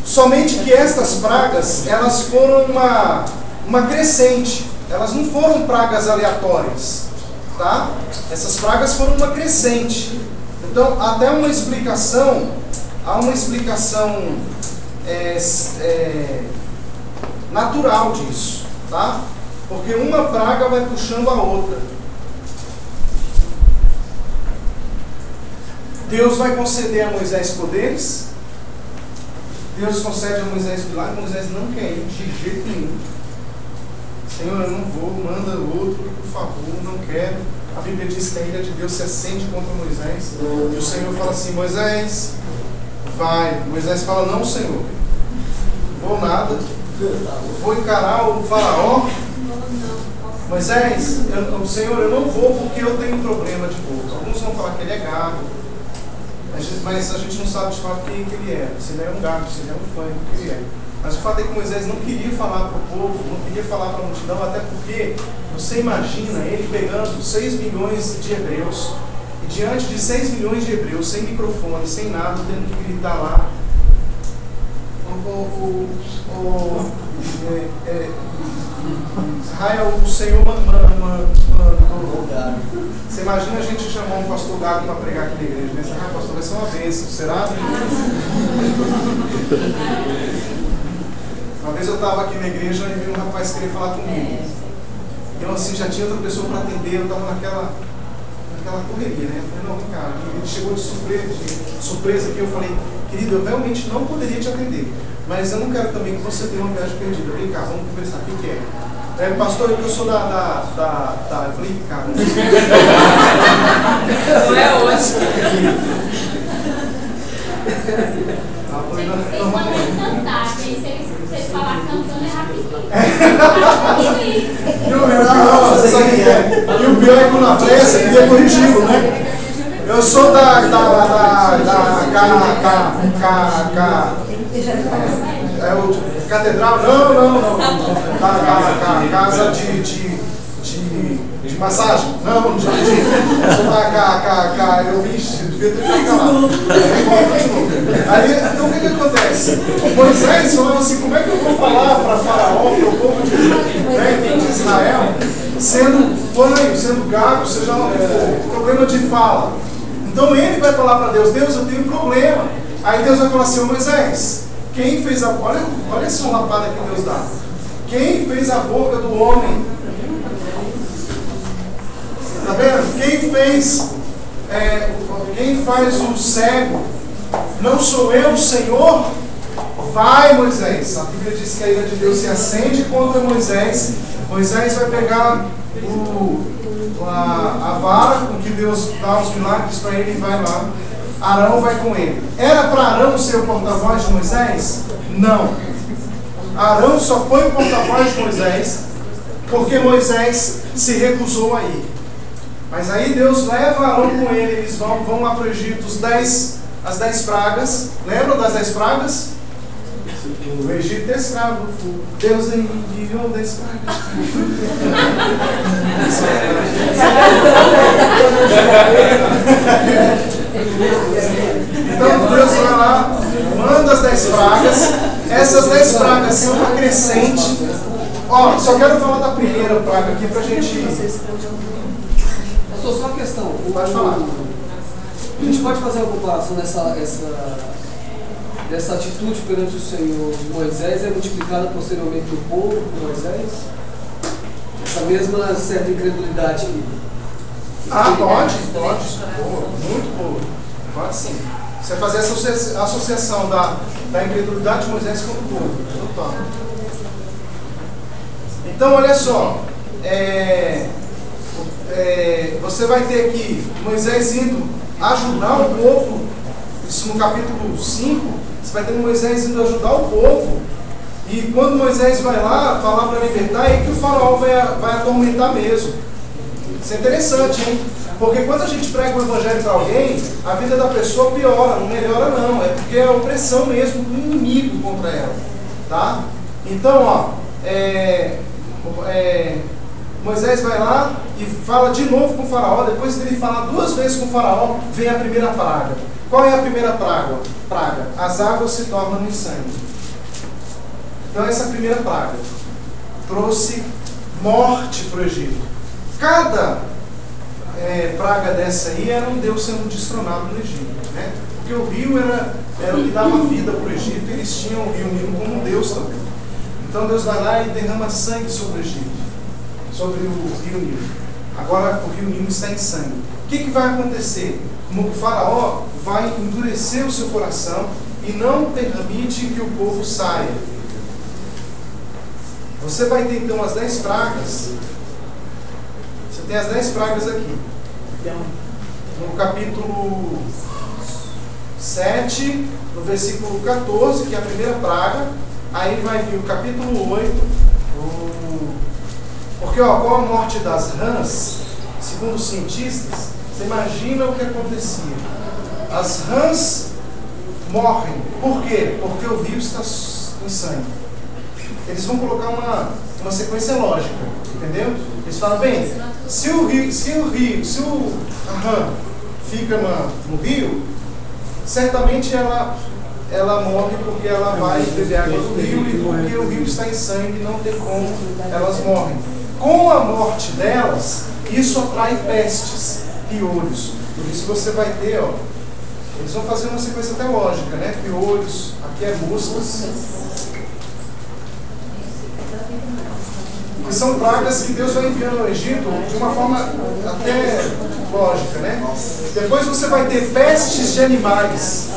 Somente que estas pragas, elas foram uma crescente. Elas não foram pragas aleatórias, tá? Essas pragas foram uma crescente. Então, até há uma explicação natural disso, tá? Porque uma praga vai puxando a outra. Deus vai conceder a Moisés poderes. Deus concede a Moisés milagre. Moisés não quer ir de jeito nenhum. Senhor, eu não vou, manda outro, por favor, não quero. A Bíblia diz que a ira de Deus se acende contra Moisés. E o Senhor fala assim: Moisés, vai. Moisés fala: não, Senhor, não vou nada. Vou encarar o Faraó. Moisés, Senhor, eu não vou porque eu tenho problema de boca. Alguns vão falar que ele é gago, mas a gente não sabe de fato quem ele é. Se ele é um gago, se ele é um fã, o que ele é. Mas o fato é que Moisés não queria falar para o povo, não queria falar para a multidão, até porque você imagina ele pegando 6 milhões de hebreus, e diante de 6 milhões de hebreus, sem microfone, sem nada, tendo que gritar lá. Israel, o Senhor mandou. Você imagina a gente chamar um pastor Gago para pregar aqui na igreja, né? Pastor, vai ser uma bênção, será? Uma vez eu estava aqui na igreja e vi um rapaz querer falar comigo. Eu assim, já tinha outra pessoa para atender, eu estava naquela correria, né? Eu falei, não, vem cá, ele chegou de surpresa aqui, eu falei, querido, eu realmente não poderia te atender, mas eu não quero também que você tenha uma viagem perdida. Vem cá, vamos conversar, o que é? Pastor, eu sou da. Eu falei, cara. Não é hoje. Vocês podem cantar, que aí se vocês falarem cantando é rapidinho. E o pior é que na pressa queria corrigi-lo, né? Eu sou da catedral? Não. Casa de massagem? Não, eu sou da eu vi, devia ter feito lá. Aí, então o que acontece? Moisés falou assim, como é que eu vou falar para Faraó, para o povo de Israel, sendo fanho, sendo gago, seja lá o que for, problema de fala. Então ele vai falar para Deus, Deus, eu tenho um problema. Aí Deus vai falar assim, Moisés, quem fez a... Olha essa lapada que Deus dá. Quem fez a boca do homem? Está vendo? Quem faz o cego? Não sou eu, o Senhor? Vai, Moisés. A Bíblia diz que a ira de Deus se acende contra Moisés. Moisés vai pegar a vara com que Deus dá os milagres para ele e vai lá. Arão vai com ele. Era para Arão ser o porta-voz de Moisés? Não. Arão só foi o porta-voz de Moisés porque Moisés se recusou a ir. Mas aí Deus leva Arão com ele, eles vão lá para o Egito, as 10 pragas. Lembram das 10 pragas? O Egito é escravo. Deus enviou 10 pragas. Então Deus vai lá, manda as 10 pragas. Essas 10 pragas são uma crescente. Ó, só quero falar da primeira praga aqui pra gente. Só uma questão. Pode falar. A gente pode fazer uma comparação dessa atitude perante o Senhor de Moisés é multiplicada posteriormente no povo de Moisés? Essa mesma certa incredulidade que... pode. Boa, muito boa. Pode sim. Você fazer essa associação da incredulidade de Moisés com o povo. Total. Então, olha só. Você vai ter aqui Moisés indo ajudar o povo. Isso no capítulo 5. Você vai ter Moisés indo ajudar o povo. E quando Moisés vai lá falar para libertar, é que o faraó vai atormentar mesmo. Isso é interessante, hein? Porque quando a gente prega o evangelho para alguém, a vida da pessoa piora, não melhora não. É porque é a opressão mesmo do inimigo contra ela. Tá? Então, ó, Moisés vai lá e fala de novo com o faraó. Depois dele falar 2 vezes com o faraó, vem a primeira praga. Qual é a primeira praga? As águas se tornam em sangue. Então essa primeira praga trouxe morte para o Egito. Cada praga dessa aí era um Deus sendo destronado no Egito, né? Porque o rio era o que dava vida para o Egito, e eles tinham o rio Nilo como um Deus também. Então Deus vai lá e derrama sangue sobre o Egito, sobre o rio Nilo. Agora o rio Nilo está em sangue. O que vai acontecer? O faraó vai endurecer o seu coração e não permite que o povo saia. Você vai ter então as 10 pragas. Você tem as 10 pragas aqui. No capítulo 7, no versículo 14, que é a primeira praga. Aí vai vir o capítulo 8. Porque com a morte das rãs, segundo os cientistas, você imagina o que acontecia. As rãs morrem. Por quê? Porque o rio está em sangue. Eles vão colocar uma sequência lógica, entendeu? Eles falam, bem, se o rã fica no rio, certamente ela morre porque ela vai beber água do rio, e porque o rio está em sangue, não tem como elas morrem. Com a morte delas, isso atrai pestes, piolhos. Por isso você vai ter, ó, eles vão fazer uma sequência até lógica, né? Piolhos, aqui é moscas. Que são pragas que Deus vai enviando ao Egito de uma forma até lógica, né? Depois você vai ter pestes de animais.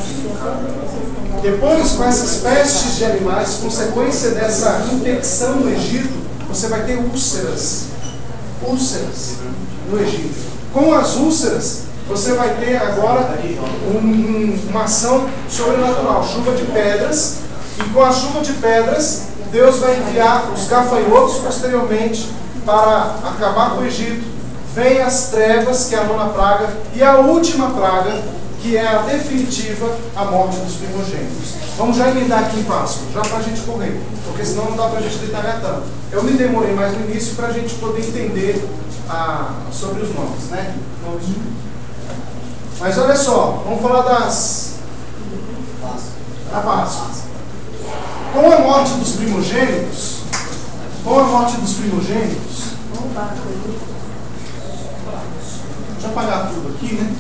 Depois, com essas pestes de animais, consequência dessa infecção no Egito, você vai ter úlceras. Úlceras no Egito. Com as úlceras, você vai ter agora uma ação sobrenatural, chuva de pedras. E com a chuva de pedras, Deus vai enviar os gafanhotos posteriormente para acabar com o Egito. Vem as trevas, que é a nona praga, e a última praga, que é a definitiva, a morte dos primogênitos. Vamos já emendar aqui em Páscoa, já para a gente correr, porque senão não dá para a gente detalhar tanto. Eu me demorei mais no início para a gente poder entender sobre os nomes, né? Mas olha só, vamos falar da Páscoa. Com a morte dos primogênitos, deixa eu apagar tudo aqui, né?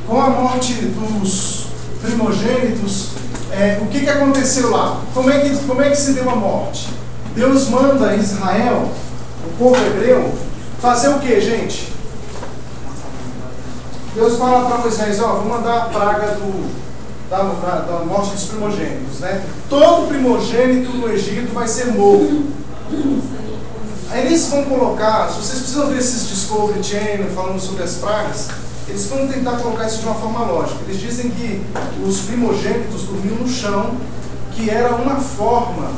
Com a morte dos primogênitos, o que aconteceu lá? Como é que se deu a morte? Deus manda Israel, o povo hebreu, fazer o que, gente? Deus fala para Moisés, vou mandar a praga da morte dos primogênitos, né? Todo primogênito no Egito vai ser morto. Aí eles vão colocar, se vocês precisam ver esses Discovery Channel falando sobre as pragas, eles vão tentar colocar isso de uma forma lógica. Eles dizem que os primogênitos dormiam no chão, que era uma forma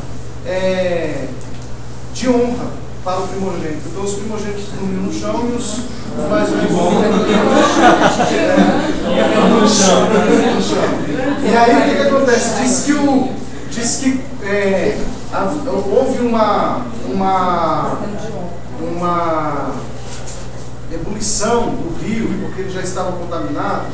de honra para o primogênito. Então os primogênitos dormiam no chão e os mais velhos no chão. E aí o que acontece? Diz que houve uma ebulição do rio, porque ele já estava contaminado,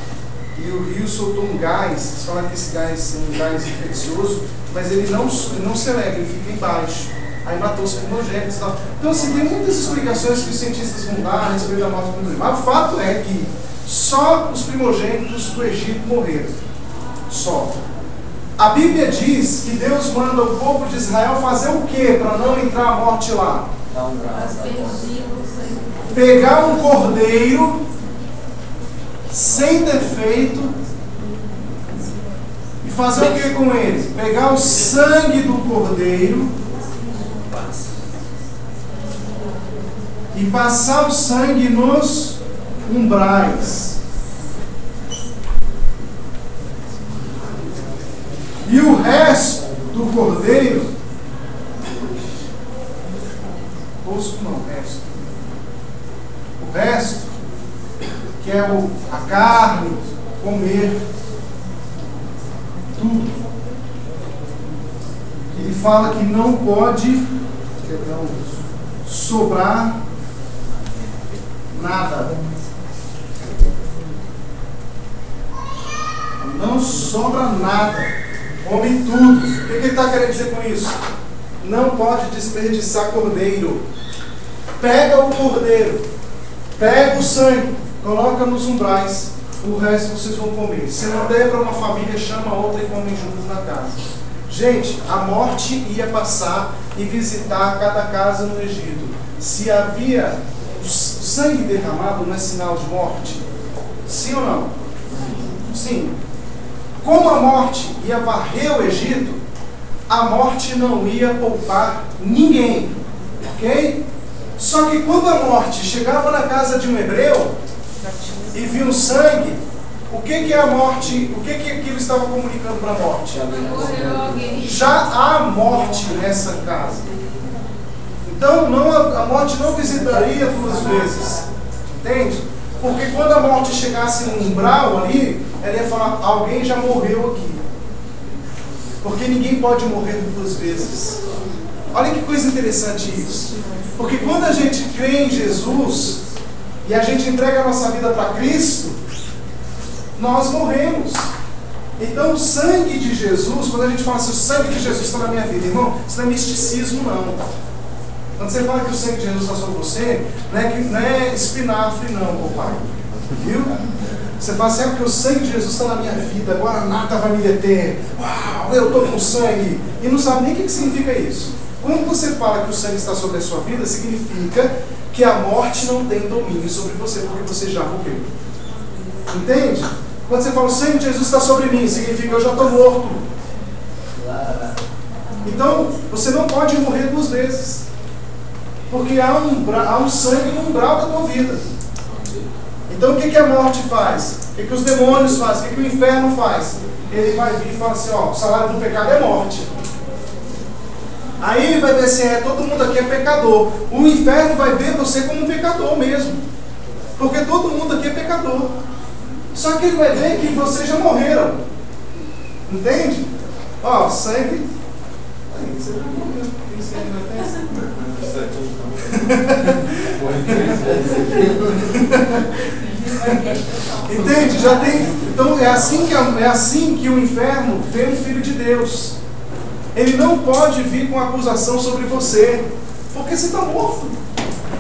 e o rio soltou um gás. Eles falam que esse gás é um gás infeccioso, mas ele não se eleva, ele fica embaixo. Aí matou os primogênitos e tal. Então, assim, tem muitas explicações que os cientistas vão dar a respeito da morte dos primogênitos. Mas o fato é que só os primogênitos do Egito morreram. Só. A Bíblia diz que Deus manda o povo de Israel fazer o quê para não entrar a morte lá? Pegar um cordeiro sem defeito e fazer o que com ele? Pegar o sangue do cordeiro e passar o sangue nos umbrais. E o resto do cordeiro, o resto, que é a carne, comer, tudo. Ele fala que não pode sobrar nada. Não sobra nada. Come tudo. O que ele está querendo dizer com isso? Não pode desperdiçar cordeiro. Pega o cordeiro, pega o sangue, coloca nos umbrais, o resto vocês vão comer. Se não der para uma família, chama outra e comem juntos na casa. Gente, a morte ia passar e visitar cada casa no Egito. Se havia o sangue derramado, não é sinal de morte? Sim ou não? Sim. Como a morte ia varrer o Egito, a morte não ia poupar ninguém. Ok? Só que quando a morte chegava na casa de um hebreu e viu o sangue, o que é a morte? O que aquilo estava comunicando para a morte? Já há morte nessa casa. Então a morte não visitaria duas vezes. Entende? Porque quando a morte chegasse no umbral ali, ela ia falar, alguém já morreu aqui. Porque ninguém pode morrer 2 vezes. Olha que coisa interessante isso. Porque quando a gente crê em Jesus e a gente entrega a nossa vida para Cristo, nós morremos. Então o sangue de Jesus, quando a gente fala assim, o sangue de Jesus está na minha vida, irmão, isso não é misticismo não. Quando você fala que o sangue de Jesus está sobre você, não é espinafre não, pai. Viu? Você fala assim, porque o sangue de Jesus está na minha vida, agora nada vai me deter. Uau, eu estou com sangue. E não sabe nem o que significa isso. Quando você fala que o sangue está sobre a sua vida, significa que a morte não tem domínio sobre você, porque você já morreu. Entende? Quando você fala, o sangue de Jesus está sobre mim, significa que eu já estou morto. Então, você não pode morrer 2 vezes. Porque há um sangue no umbral da tua vida. Então, o que a morte faz? O que os demônios fazem? O que o inferno faz? Ele vai vir e fala assim, ó, o salário do pecado é morte. Aí ele vai ver assim, todo mundo aqui é pecador. O inferno vai ver você como um pecador mesmo. Porque todo mundo aqui é pecador. Só que ele vai ver que vocês já morreram. Entende? Ó, sangue. Aí, você já morreu. Tem sangue na testa? Entende? Já tem. Então é assim que o inferno vê um filho de Deus. Ele não pode vir com acusação sobre você, porque você está morto.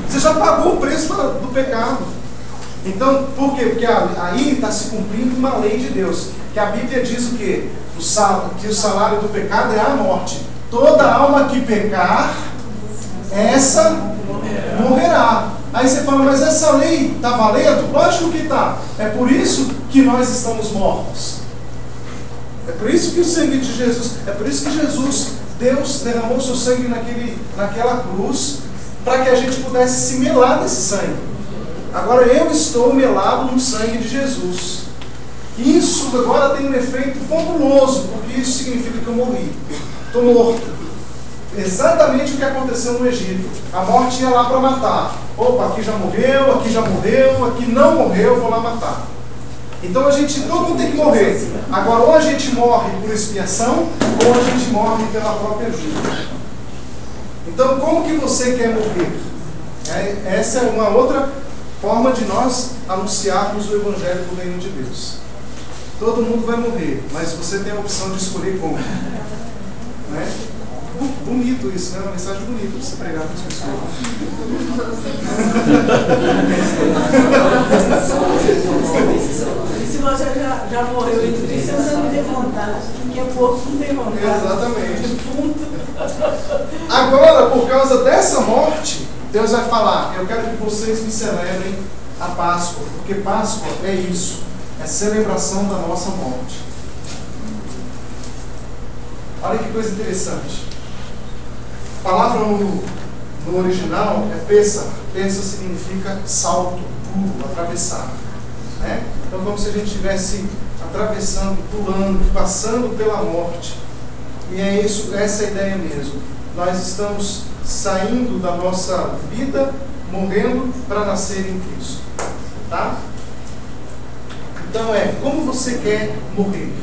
Você já pagou o preço do pecado. Então, por quê? Porque aí está se cumprindo uma lei de Deus. Que a Bíblia diz o quê? Que o salário do pecado é a morte. Toda alma que pecar, essa morrerá. Aí você fala, mas essa lei está valendo? Lógico que está. É por isso que nós estamos mortos. É por isso que o sangue de Jesus, é por isso que Jesus, Deus derramou seu sangue naquela cruz, para que a gente pudesse se melar desse sangue. Agora eu estou melado no sangue de Jesus. Isso agora tem um efeito fabuloso, porque isso significa que eu morri. Estou morto. Exatamente o que aconteceu no Egito. A morte ia lá para matar. Opa, aqui já morreu, aqui não morreu, vou lá matar. Então todo mundo tem que morrer. Agora, ou a gente morre por expiação, ou a gente morre pela própria vida. Então, como que você quer morrer? Essa é uma outra forma de nós anunciarmos o Evangelho do Reino de Deus. Todo mundo vai morrer, mas você tem a opção de escolher como. Né? Bonito isso, né? Uma mensagem bonita para você pregar para as pessoas. E se você já morreu em Cristo, você não tem vontade, porque o povo não tem vontade. Exatamente. Agora, por causa dessa morte, Deus vai falar, eu quero que vocês me celebrem a Páscoa, porque Páscoa é isso, é celebração da nossa morte. Olha que coisa interessante. A palavra no original é Pessah. Pessah significa salto, pulo, atravessar. Né? Então, como se a gente estivesse atravessando, pulando, passando pela morte. E é isso, essa é a ideia mesmo. Nós estamos saindo da nossa vida, morrendo para nascer em Cristo. Tá? Então como você quer morrer?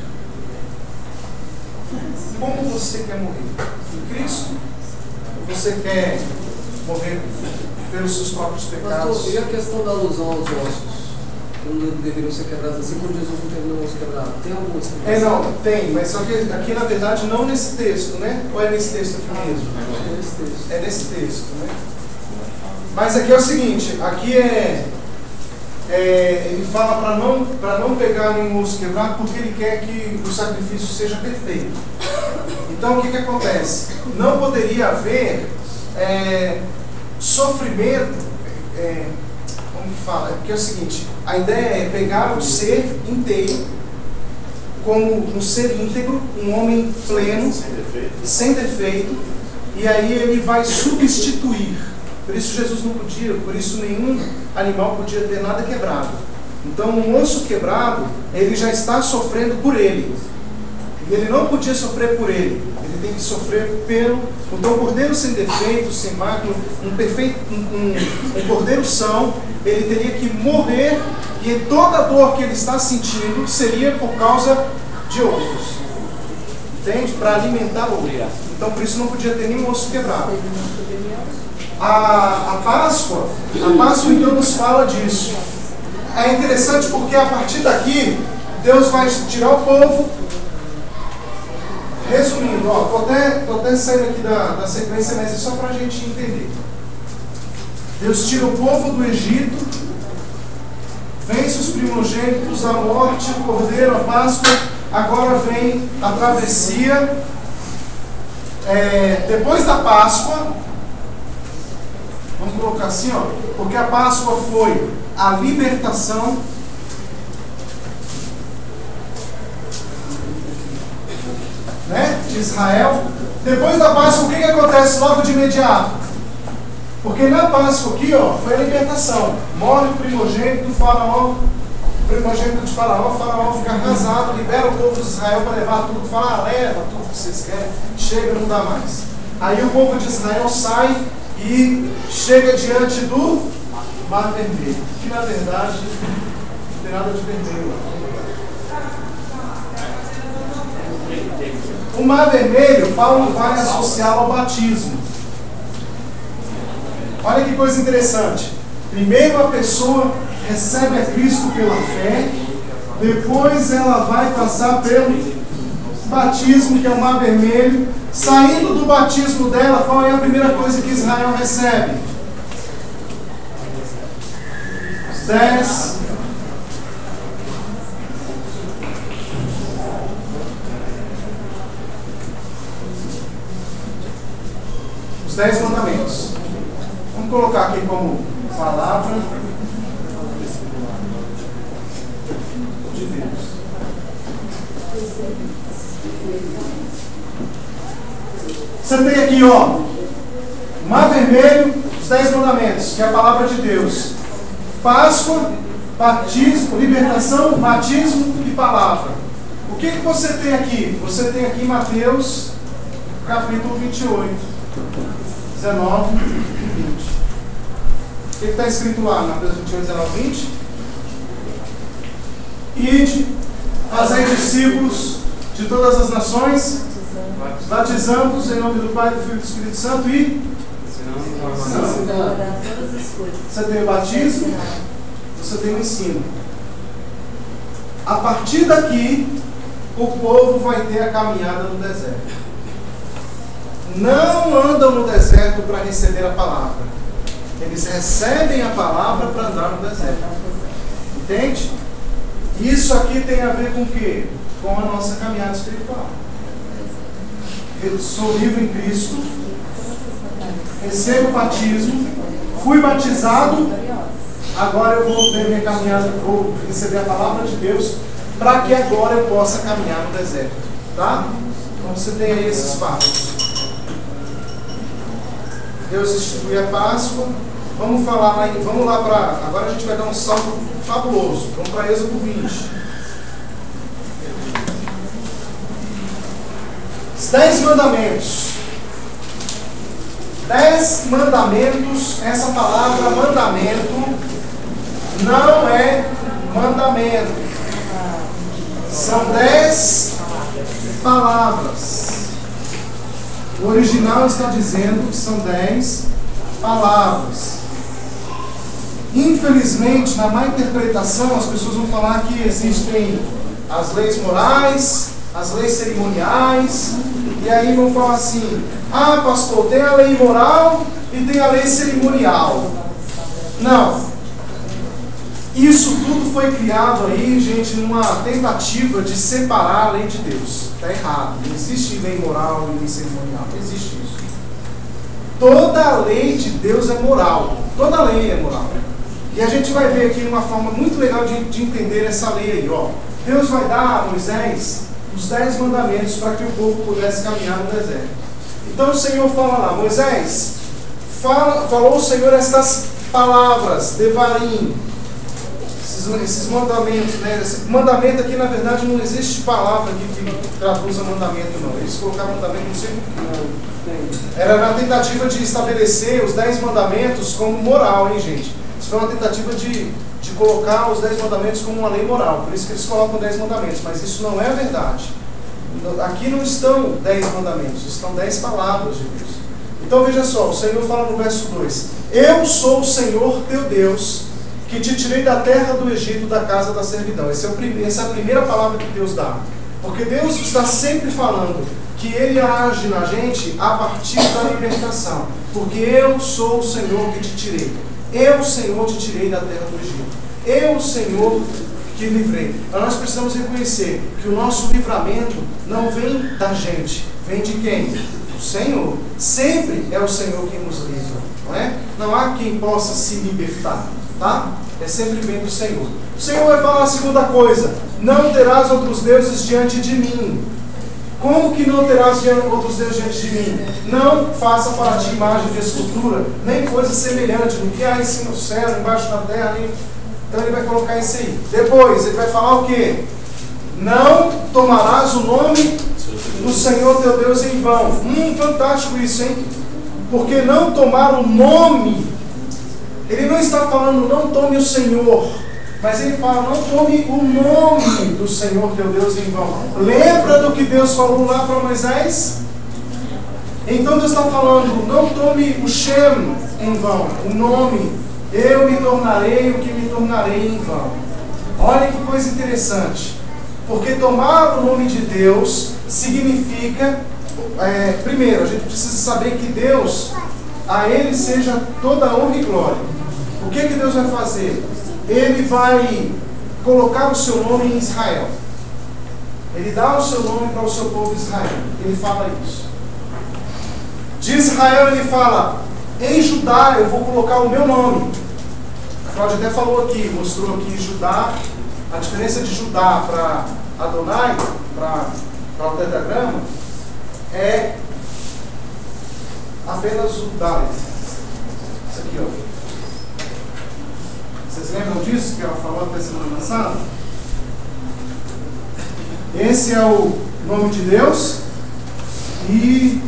Como você quer morrer? Em Cristo? Ou você quer morrer pelos seus próprios pecados? Pastor, e a questão da alusão aos ossos? Quando deveriam ser quebrados, assim como Jesus não terminou de quebrar, tem alguma explicação? Não, tem, mas só que aqui na verdade não nesse texto, né? Ou é nesse texto aqui mesmo? É nesse texto. É nesse texto, né? Mas aqui é o seguinte, aqui ele fala para não pegar nenhum osso quebrado, porque ele quer que o sacrifício seja perfeito. Então o que acontece? Não poderia haver sofrimento, como que fala? Porque é o seguinte, a ideia é pegar o ser inteiro, como um ser íntegro, um homem pleno, sem defeito, e aí ele vai substituir. Por isso Jesus não podia, por isso nenhum animal podia ter nada quebrado. Então um osso quebrado, ele já está sofrendo por ele. E ele não podia sofrer por ele. Ele tem que sofrer pelo... Então, o cordeiro sem defeito, sem mácula, um cordeiro são, ele teria que morrer, e toda a dor que ele está sentindo seria por causa de outros. Entende? Para alimentar o outro. Então, por isso não podia ter nenhum osso quebrado. A Páscoa então nos fala disso. É interessante porque a partir daqui, Deus vai tirar o povo. Resumindo, estou até saindo aqui da sequência, mas é só para a gente entender. Deus tira o povo do Egito, vence os primogênitos, a morte, o cordeiro, a Páscoa. Agora vem a travessia. Depois da Páscoa, vamos colocar assim, porque a Páscoa foi a libertação, de Israel. Depois da Páscoa, o que acontece logo de imediato? Porque na Páscoa aqui, foi a libertação. Morre o primogênito do faraó, o primogênito de faraó, o faraó fica arrasado, libera o povo de Israel para levar tudo, fala, leva tudo que vocês querem, chega, não dá mais. Aí o povo de Israel sai e chega diante do Mar Vermelho, que na verdade não tem nada de vermelho lá. O Mar Vermelho, Paulo vai associá-lo ao batismo. Olha que coisa interessante. Primeiro a pessoa recebe a Cristo pela fé, depois ela vai passar pelo batismo, que é o Mar Vermelho. Saindo do batismo dela, qual é a primeira coisa que Israel recebe? Os 10 mandamentos. Vamos colocar aqui como palavra de Deus. Você tem aqui, Mar Vermelho, os 10 mandamentos, que é a palavra de Deus. Páscoa, batismo, libertação, batismo e palavra. O que você tem aqui? Você tem aqui Mateus, capítulo 28, 19 e 20. O que está escrito lá? Mateus 28, 19 e 20? Ide, fazei discípulos de todas as nações, batizando-os em nome do Pai, do Filho e do Espírito Santo e você tem o batismo, você tem o ensino. A partir daqui, o povo vai ter a caminhada no deserto. Não andam no deserto para receber a palavra. Eles recebem a palavra para andar no deserto. Entende? Isso aqui tem a ver com o quê? Com a nossa caminhada espiritual. Eu sou livre em Cristo, recebo o batismo, fui batizado, agora eu vou ter minha caminhada, vou receber a palavra de Deus, para que agora eu possa caminhar no deserto. Tá? Então você tem aí esses passos. Deus institui a Páscoa. Vamos lá para. Agora a gente vai dar um salto fabuloso. Vamos para Êxodo 20. Os 10 mandamentos. 10 mandamentos. Essa palavra mandamento não é mandamento. São 10 palavras. O original está dizendo que são 10 palavras. Infelizmente, na má interpretação, as pessoas vão falar que existem as leis morais, as leis cerimoniais, e aí vão falar assim: ah, pastor, tem a lei moral e tem a lei cerimonial. Não. Isso tudo foi criado aí, gente, numa tentativa de separar a lei de Deus. Está errado. Não existe lei moral e lei cerimonial. Não existe isso. Toda a lei de Deus é moral. Toda lei é moral. E a gente vai ver aqui uma forma muito legal de entender essa lei aí. Deus vai dar a Moisés os 10 mandamentos para que o povo pudesse caminhar no deserto. Então o Senhor fala lá: Moisés, falou o Senhor estas palavras, Devarim. esses mandamentos, né? Esse mandamento aqui, na verdade, não existe palavra aqui que traduza mandamento, não. Eles colocaram mandamento, não sei não. Era na tentativa de estabelecer os 10 mandamentos como moral, hein, gente? Isso foi uma tentativa de colocar os 10 mandamentos como uma lei moral. Por isso que eles colocam 10 mandamentos. Mas isso não é verdade. Aqui não estão 10 mandamentos, estão 10 palavras de Deus. Então veja só, o Senhor fala no verso 2: Eu sou o Senhor teu Deus, que te tirei da terra do Egito, da casa da servidão. Essa é a primeira palavra que Deus dá. Porque Deus está sempre falando que Ele age na gente a partir da libertação. Porque eu sou o Senhor que te tirei. Eu, Senhor, te tirei da terra do Egito. Eu, Senhor, que livrei. Mas nós precisamos reconhecer que o nosso livramento não vem da gente. Vem de quem? Do Senhor. Sempre é o Senhor quem nos livra. Não é? Não há quem possa se libertar. Tá? É sempre vem do Senhor. O Senhor vai falar a segunda coisa: não terás outros deuses diante de mim. Como que não terás outros deuses diante de mim? Não faça para ti imagem de escultura, nem coisa semelhante no que há em cima do céu, embaixo da terra, nem... Então ele vai colocar isso aí. Depois ele vai falar o quê? Não tomarás o nome do Senhor teu Deus em vão. Fantástico isso, hein? Porque não tomar o nome, ele não está falando não tome o Senhor, mas ele fala não tome o nome do Senhor teu Deus em vão. Lembra do que Deus falou lá para Moisés? Então Deus está falando não tome o Shem em vão, o nome. Eu me tornarei o que me tornarei em vão. Olha que coisa interessante. Porque tomar o nome de Deus significa, primeiro, a gente precisa saber que Deus, a Ele seja toda a honra e glória. O que Deus vai fazer? Ele vai colocar o seu nome em Israel. Ele dá o seu nome para o seu povo Israel. Ele fala isso. De Israel ele fala, em Judá eu vou colocar o meu nome. A Cláudia até falou aqui, mostrou aqui Judá, a diferença de Judá para Adonai, para o tetragrama, é apenas o Dalet. Isso aqui, ó. Vocês lembram disso que ela falou até semana passada? Esse é o nome de Deus. E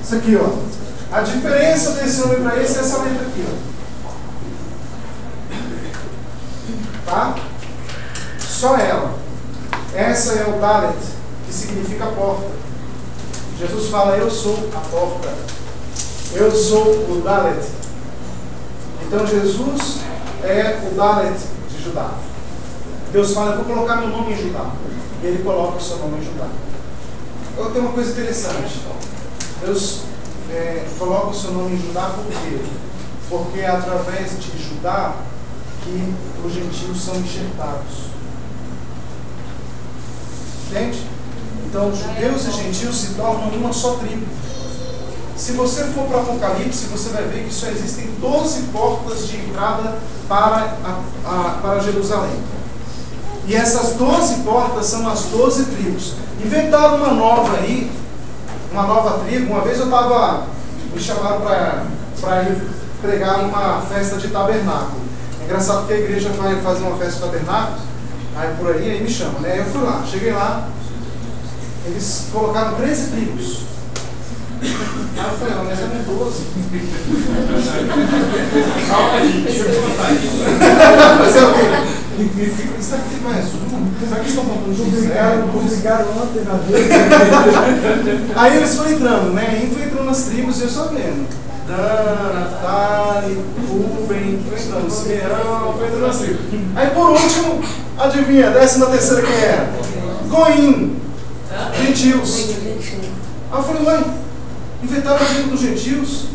isso aqui, ó. A diferença desse nome para esse é essa letra aqui, ó. Tá? Só ela. Essa é o Dalet, que significa porta. Jesus fala, eu sou a porta. Eu sou o Dalet. Então Jesus é o Dalet de Judá. Deus fala, eu vou colocar meu nome em Judá. E Ele coloca o seu nome em Judá. Eu tenho uma coisa interessante. Deus coloca o seu nome em Judá por quê? Porque é através de Judá que os gentios são enxertados. Entende? Então, judeus e gentios se tornam uma só tribo. Se você for para o Apocalipse, você vai ver que só existem 12 portas de entrada para Jerusalém. E essas 12 portas são as 12 tribos. Inventaram uma nova aí, uma nova tribo. Uma vez me chamaram para ir pregar numa festa de tabernáculo. É engraçado que a igreja vai fazer uma festa de tabernáculo, aí me chama, né? Eu fui lá, cheguei lá, eles colocaram 13 tribos. Aí eu falei, mas é 12. Calma aí, deixa eu contar Mas é o quê? Será que tem mais um? Será que estão contando publicaram ontem na vez. Aí eles foram entrando, né? Aí foi entrando nas tribos e eu só vendo. Dan, Naftali, Ruben, foi entrando, Simeão, foi entrando nas tribos. Aí por último, adivinha, 13ª quem era? Goim, gentios. Aí eu falei, ué, inventaram a tribo dos gentios?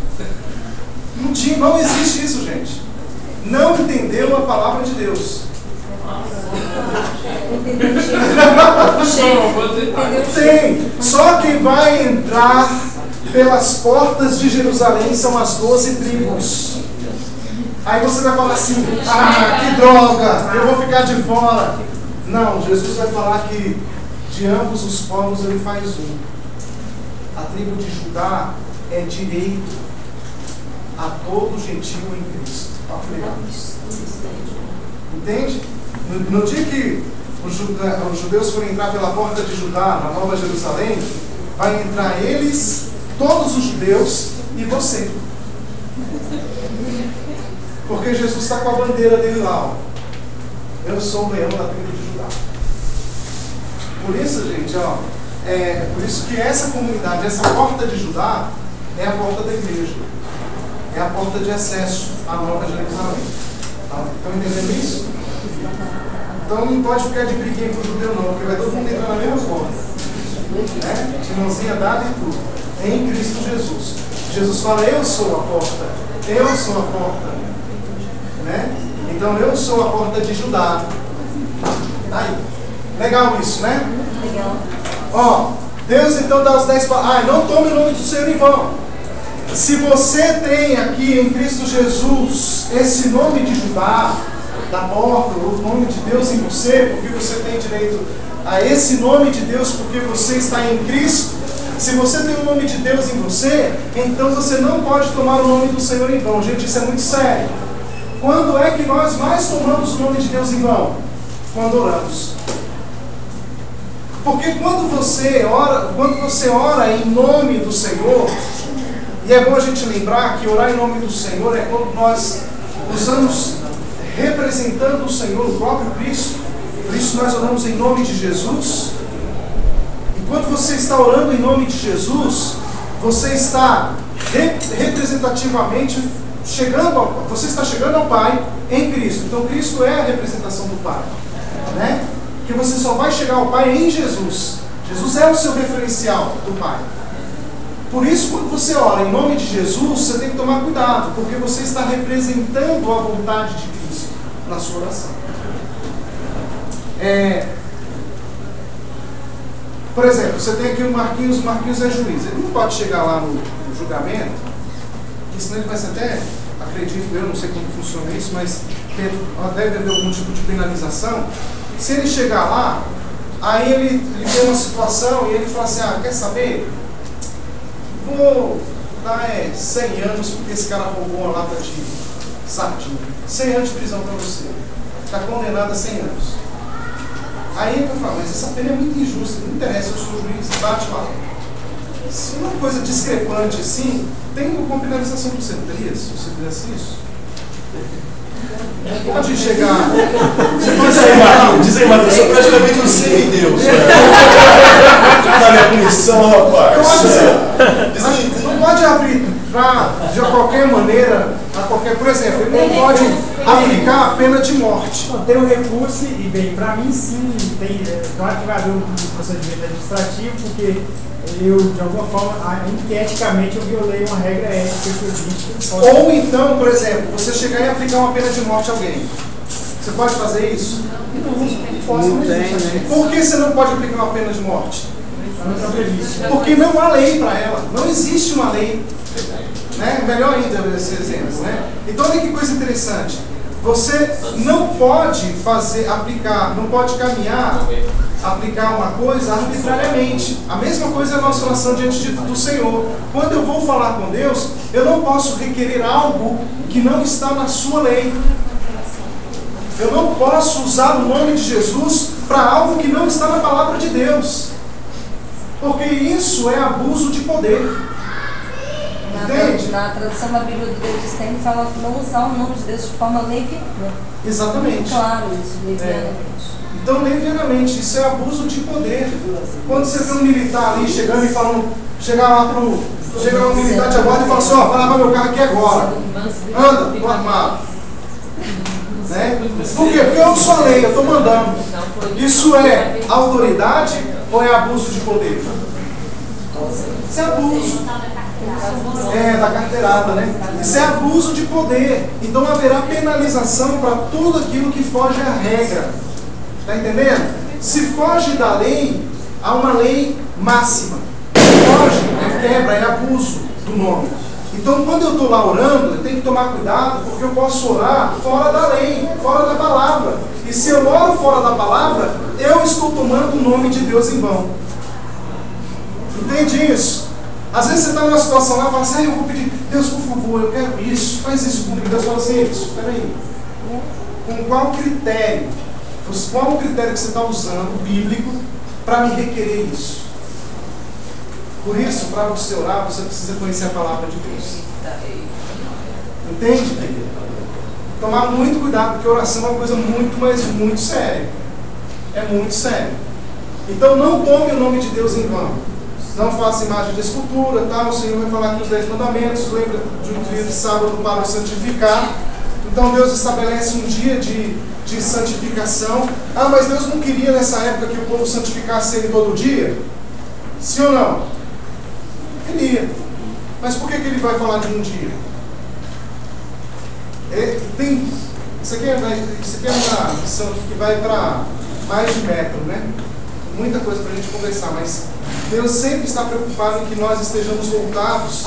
Não existe isso, gente. Não entendeu a palavra de Deus. Tem. Só quem vai entrar pelas portas de Jerusalém são as 12 tribos. Aí você vai falar assim, que droga, eu vou ficar de fora. Não, Jesus vai falar que de ambos os povos ele faz um. A tribo de Judá é direito a todo gentio em Cristo. Entende? No dia que os judeus forem entrar pela porta de Judá, na Nova Jerusalém, vai entrar eles, todos os judeus e você. Porque Jesus está com a bandeira dele lá. Ó. Eu sou o leão da tribo de Judá. Por isso, gente, por isso que essa comunidade, essa porta de Judá, é a porta da igreja. É a porta de acesso à Nova Jerusalém. Estão entendendo isso? Então não pode ficar de briguinha com o judeu não, porque vai todo mundo entrar na mesma porta. Né? De mãozinha dada e tudo. Em Cristo Jesus. Jesus fala, eu sou a porta. Eu sou a porta. Né? Então eu sou a porta de Judá. Aí. Legal isso, né? Legal. Ó, Deus então dá os 10 palavras. Não tome o nome do Senhor em vão. Se você tem aqui em Cristo Jesus esse nome de Judá, da porta, o nome de Deus em você, porque você tem direito a esse nome de Deus, porque você está em Cristo. Se você tem o nome de Deus em você, então você não pode tomar o nome do Senhor em vão. Gente, isso é muito sério. Quando é que nós mais tomamos o nome de Deus em vão? Quando oramos. Porque quando você ora em nome do Senhor, e é bom a gente lembrar que orar em nome do Senhor é quando nós usamos representando o Senhor, o próprio Cristo. Por isso nós oramos em nome de Jesus. E quando você está orando em nome de Jesus, você está representativamente você está chegando ao Pai em Cristo. Então Cristo é a representação do Pai, né? Porque você só vai chegar ao Pai em Jesus. Jesus é o seu referencial do Pai. Por isso, quando você ora em nome de Jesus, você tem que tomar cuidado, porque você está representando a vontade de Cristo na sua oração. Por exemplo, você tem aqui o Marquinhos é juiz. Ele não pode chegar lá no julgamento, porque senão ele vai ser até, acredito eu, não sei como funciona isso, mas deve haver algum tipo de penalização. Se ele chegar lá, aí ele tem uma situação e ele fala assim, quer saber? Vou dar 100 anos porque esse cara roubou uma lata de sardinha. 100 anos de prisão para você. Está condenado a 100 anos. Aí ele vai falar, mas essa pena é muito injusta, não interessa, eu sou o juiz, bate lá. Se uma coisa discrepante assim, tem uma penalização que você teria se você fizesse isso? Pode chegar. Diz aí, Matheus, eu sou praticamente um semideus. Na minha punição, rapaz. Não pode arbitrar de qualquer maneira, por exemplo, ele não pode aplicar a pena de morte. Tem um recurso e, bem, para mim sim, claro que vai haver um procedimento administrativo, porque eu, de alguma forma, eticamente eu violei uma regra ética que existe. Ou então, por exemplo, você chegar e aplicar uma pena de morte a alguém. Você pode fazer isso? Não tem, né? Por que você não pode aplicar uma pena de morte? Porque não há lei para ela. Não existe uma lei. Né? Melhor ainda esse exemplo. Né? Então, olha que coisa interessante. Você não pode não pode aplicar uma coisa arbitrariamente. A mesma coisa é a nossa oração diante do Senhor. Quando eu vou falar com Deus, eu não posso requerer algo que não está na sua lei. Eu não posso usar o nome de Jesus para algo que não está na palavra de Deus. Porque isso é abuso de poder. Entende? Na tradução da Bíblia do Deus tem que fala não usar o nome de Deus de forma leviana. Exatamente. Claro, isso, levianamente. Então, levianamente, isso é abuso de poder. Quando você vê um militar ali chegando e falando, chega um militar de abordo e fala assim, vai lavar meu carro aqui agora. Anda, tô armado. Né? Por quê? Porque eu sou a lei, eu estou mandando. Isso é autoridade ou é abuso de poder? Isso é abuso. Da carteirada, né? Isso é abuso de poder. Então haverá penalização para tudo aquilo que foge à regra. Está entendendo? Se foge da lei, há uma lei máxima. Se foge, é quebra, é abuso do nome. Então, quando eu estou lá orando, eu tenho que tomar cuidado, porque eu posso orar fora da lei, fora da palavra. E se eu oro fora da palavra, eu estou tomando o nome de Deus em vão. Entende isso? Às vezes você está numa situação lá e fala assim, eu vou pedir, Deus, por favor, eu quero isso, faz isso comigo. Deus fala assim, espera aí. Com qual critério? Qual o critério que você está usando, bíblico, para me requerer isso? Por isso, para você orar, você precisa conhecer a palavra de Deus. Entende? Tomar muito cuidado, porque oração é uma coisa muito, mas muito séria. É muito sério. Então não tome o nome de Deus em vão. Não faça imagem de escultura, tá? O Senhor vai falar aqui os 10 mandamentos. Lembra de um dia de sábado para o santificar. Então Deus estabelece um dia de santificação. Ah, mas Deus não queria nessa época que o povo santificasse ele todo dia? Sim ou não? Queria. Mas por que ele vai falar de um dia? Isso aqui é uma missão que vai para mais de metro, né? Muita coisa para a gente conversar, mas Deus sempre está preocupado em que nós estejamos voltados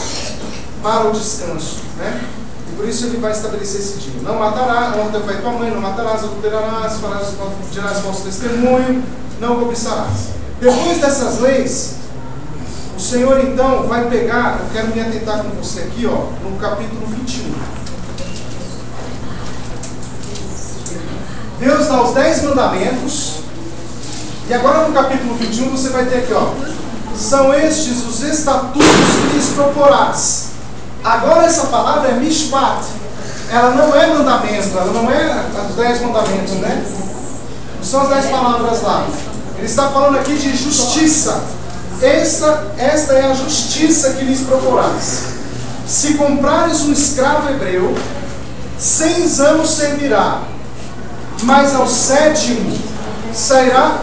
para o descanso, né? E por isso Ele vai estabelecer esse dia. Não matarás, honra teu pai e tua mãe, não matarás, adulterarás, dirás falso testemunho, não cobiçarás. Depois dessas leis, o Senhor então vai pegar, eu quero me atentar com você aqui, ó, no capítulo 21. Deus dá os 10 mandamentos, e agora no capítulo 21 você vai ter aqui, ó, são estes os estatutos que lhes proporás. Agora essa palavra é mishpat, ela não é mandamento, ela não é os 10 mandamentos, né? Não são as 10 palavras lá. Ele está falando aqui de justiça. Esta é a justiça que lhes proporás. Se comprares um escravo hebreu, 6 anos servirá, mas ao 7º sairá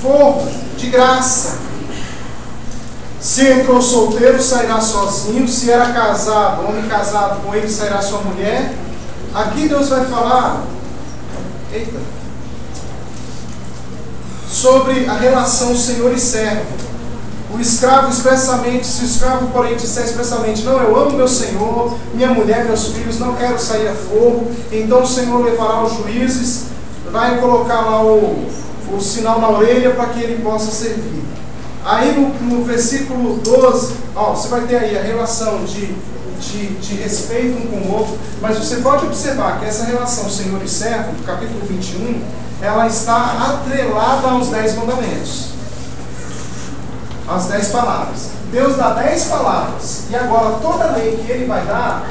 forro de graça. Se entrou solteiro, sairá sozinho. Se era casado, homem casado, com ele sairá sua mulher. Aqui Deus vai falar sobre a relação senhor e servo. O escravo expressamente, se o escravo porém disser expressamente, não, eu amo meu senhor, minha mulher, meus filhos, não quero sair a fogo, então o Senhor levará os juízes, vai colocar lá o sinal na orelha para que ele possa servir. Aí no versículo 12, ó, você vai ter aí a relação de respeito um com o outro, mas você pode observar que essa relação senhor e servo, do capítulo 21, ela está atrelada aos 10 mandamentos. As 10 palavras. Deus dá 10 palavras. E agora toda lei que Ele vai dar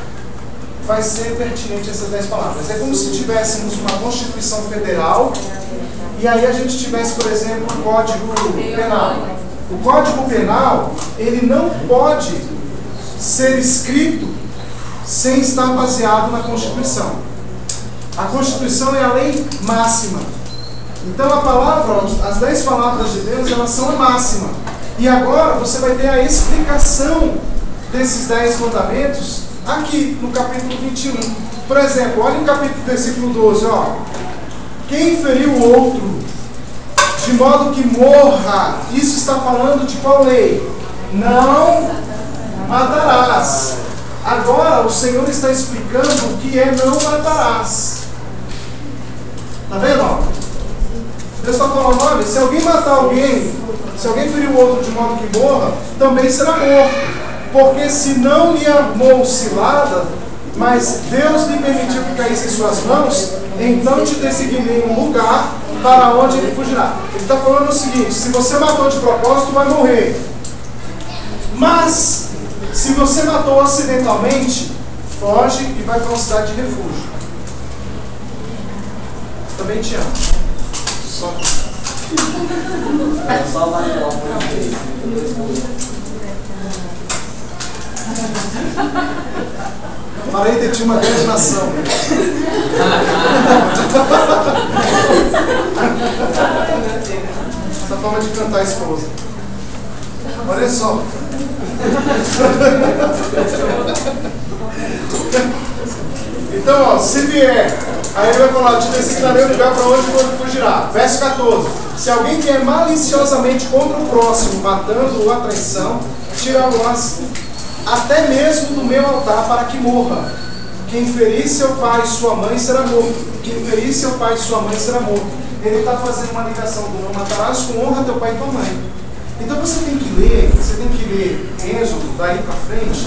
vai ser pertinente a essas 10 palavras. É como se tivéssemos uma Constituição Federal e aí a gente tivesse, por exemplo, o Código Penal. O Código Penal, ele não pode ser escrito sem estar baseado na Constituição. A Constituição é a lei máxima. Então a palavra, as 10 palavras de Deus, elas são a máxima. E agora você vai ter a explicação desses 10 mandamentos aqui no capítulo 21. Por exemplo, olha o capítulo, versículo 12, ó. Quem feriu o outro, de modo que morra, isso está falando de qual lei? Não matarás. Agora o Senhor está explicando o que é não matarás. Tá vendo? Ó? Deus está falando, olha, se alguém matar alguém, se alguém ferir o outro de modo que morra, também será morto. Porque se não lhe armou cilada, mas Deus lhe permitiu que caísse em suas mãos, então te designei um lugar para onde ele fugirá. Ele está falando o seguinte, se você matou de propósito, vai morrer. Mas, se você matou acidentalmente, foge e vai para uma cidade de refúgio. Também te amo. Só vai lá. Falei que tinha uma grande nação. Essa forma de cantar a esposa. Olha só. Então, ó, se vier, aí ele vai falar, te designarei o lugar para onde fugirá. Verso 14. Se alguém vier maliciosamente contra o próximo, matando-o a traição, tirá-lo-ás até mesmo do meu altar, para que morra. Quem ferir seu pai e sua mãe será morto. Quem ferir seu pai e sua mãe será morto. Ele está fazendo uma ligação do não matarás com honra a teu pai e tua mãe. Então você tem que ler Êxodo, daí para frente,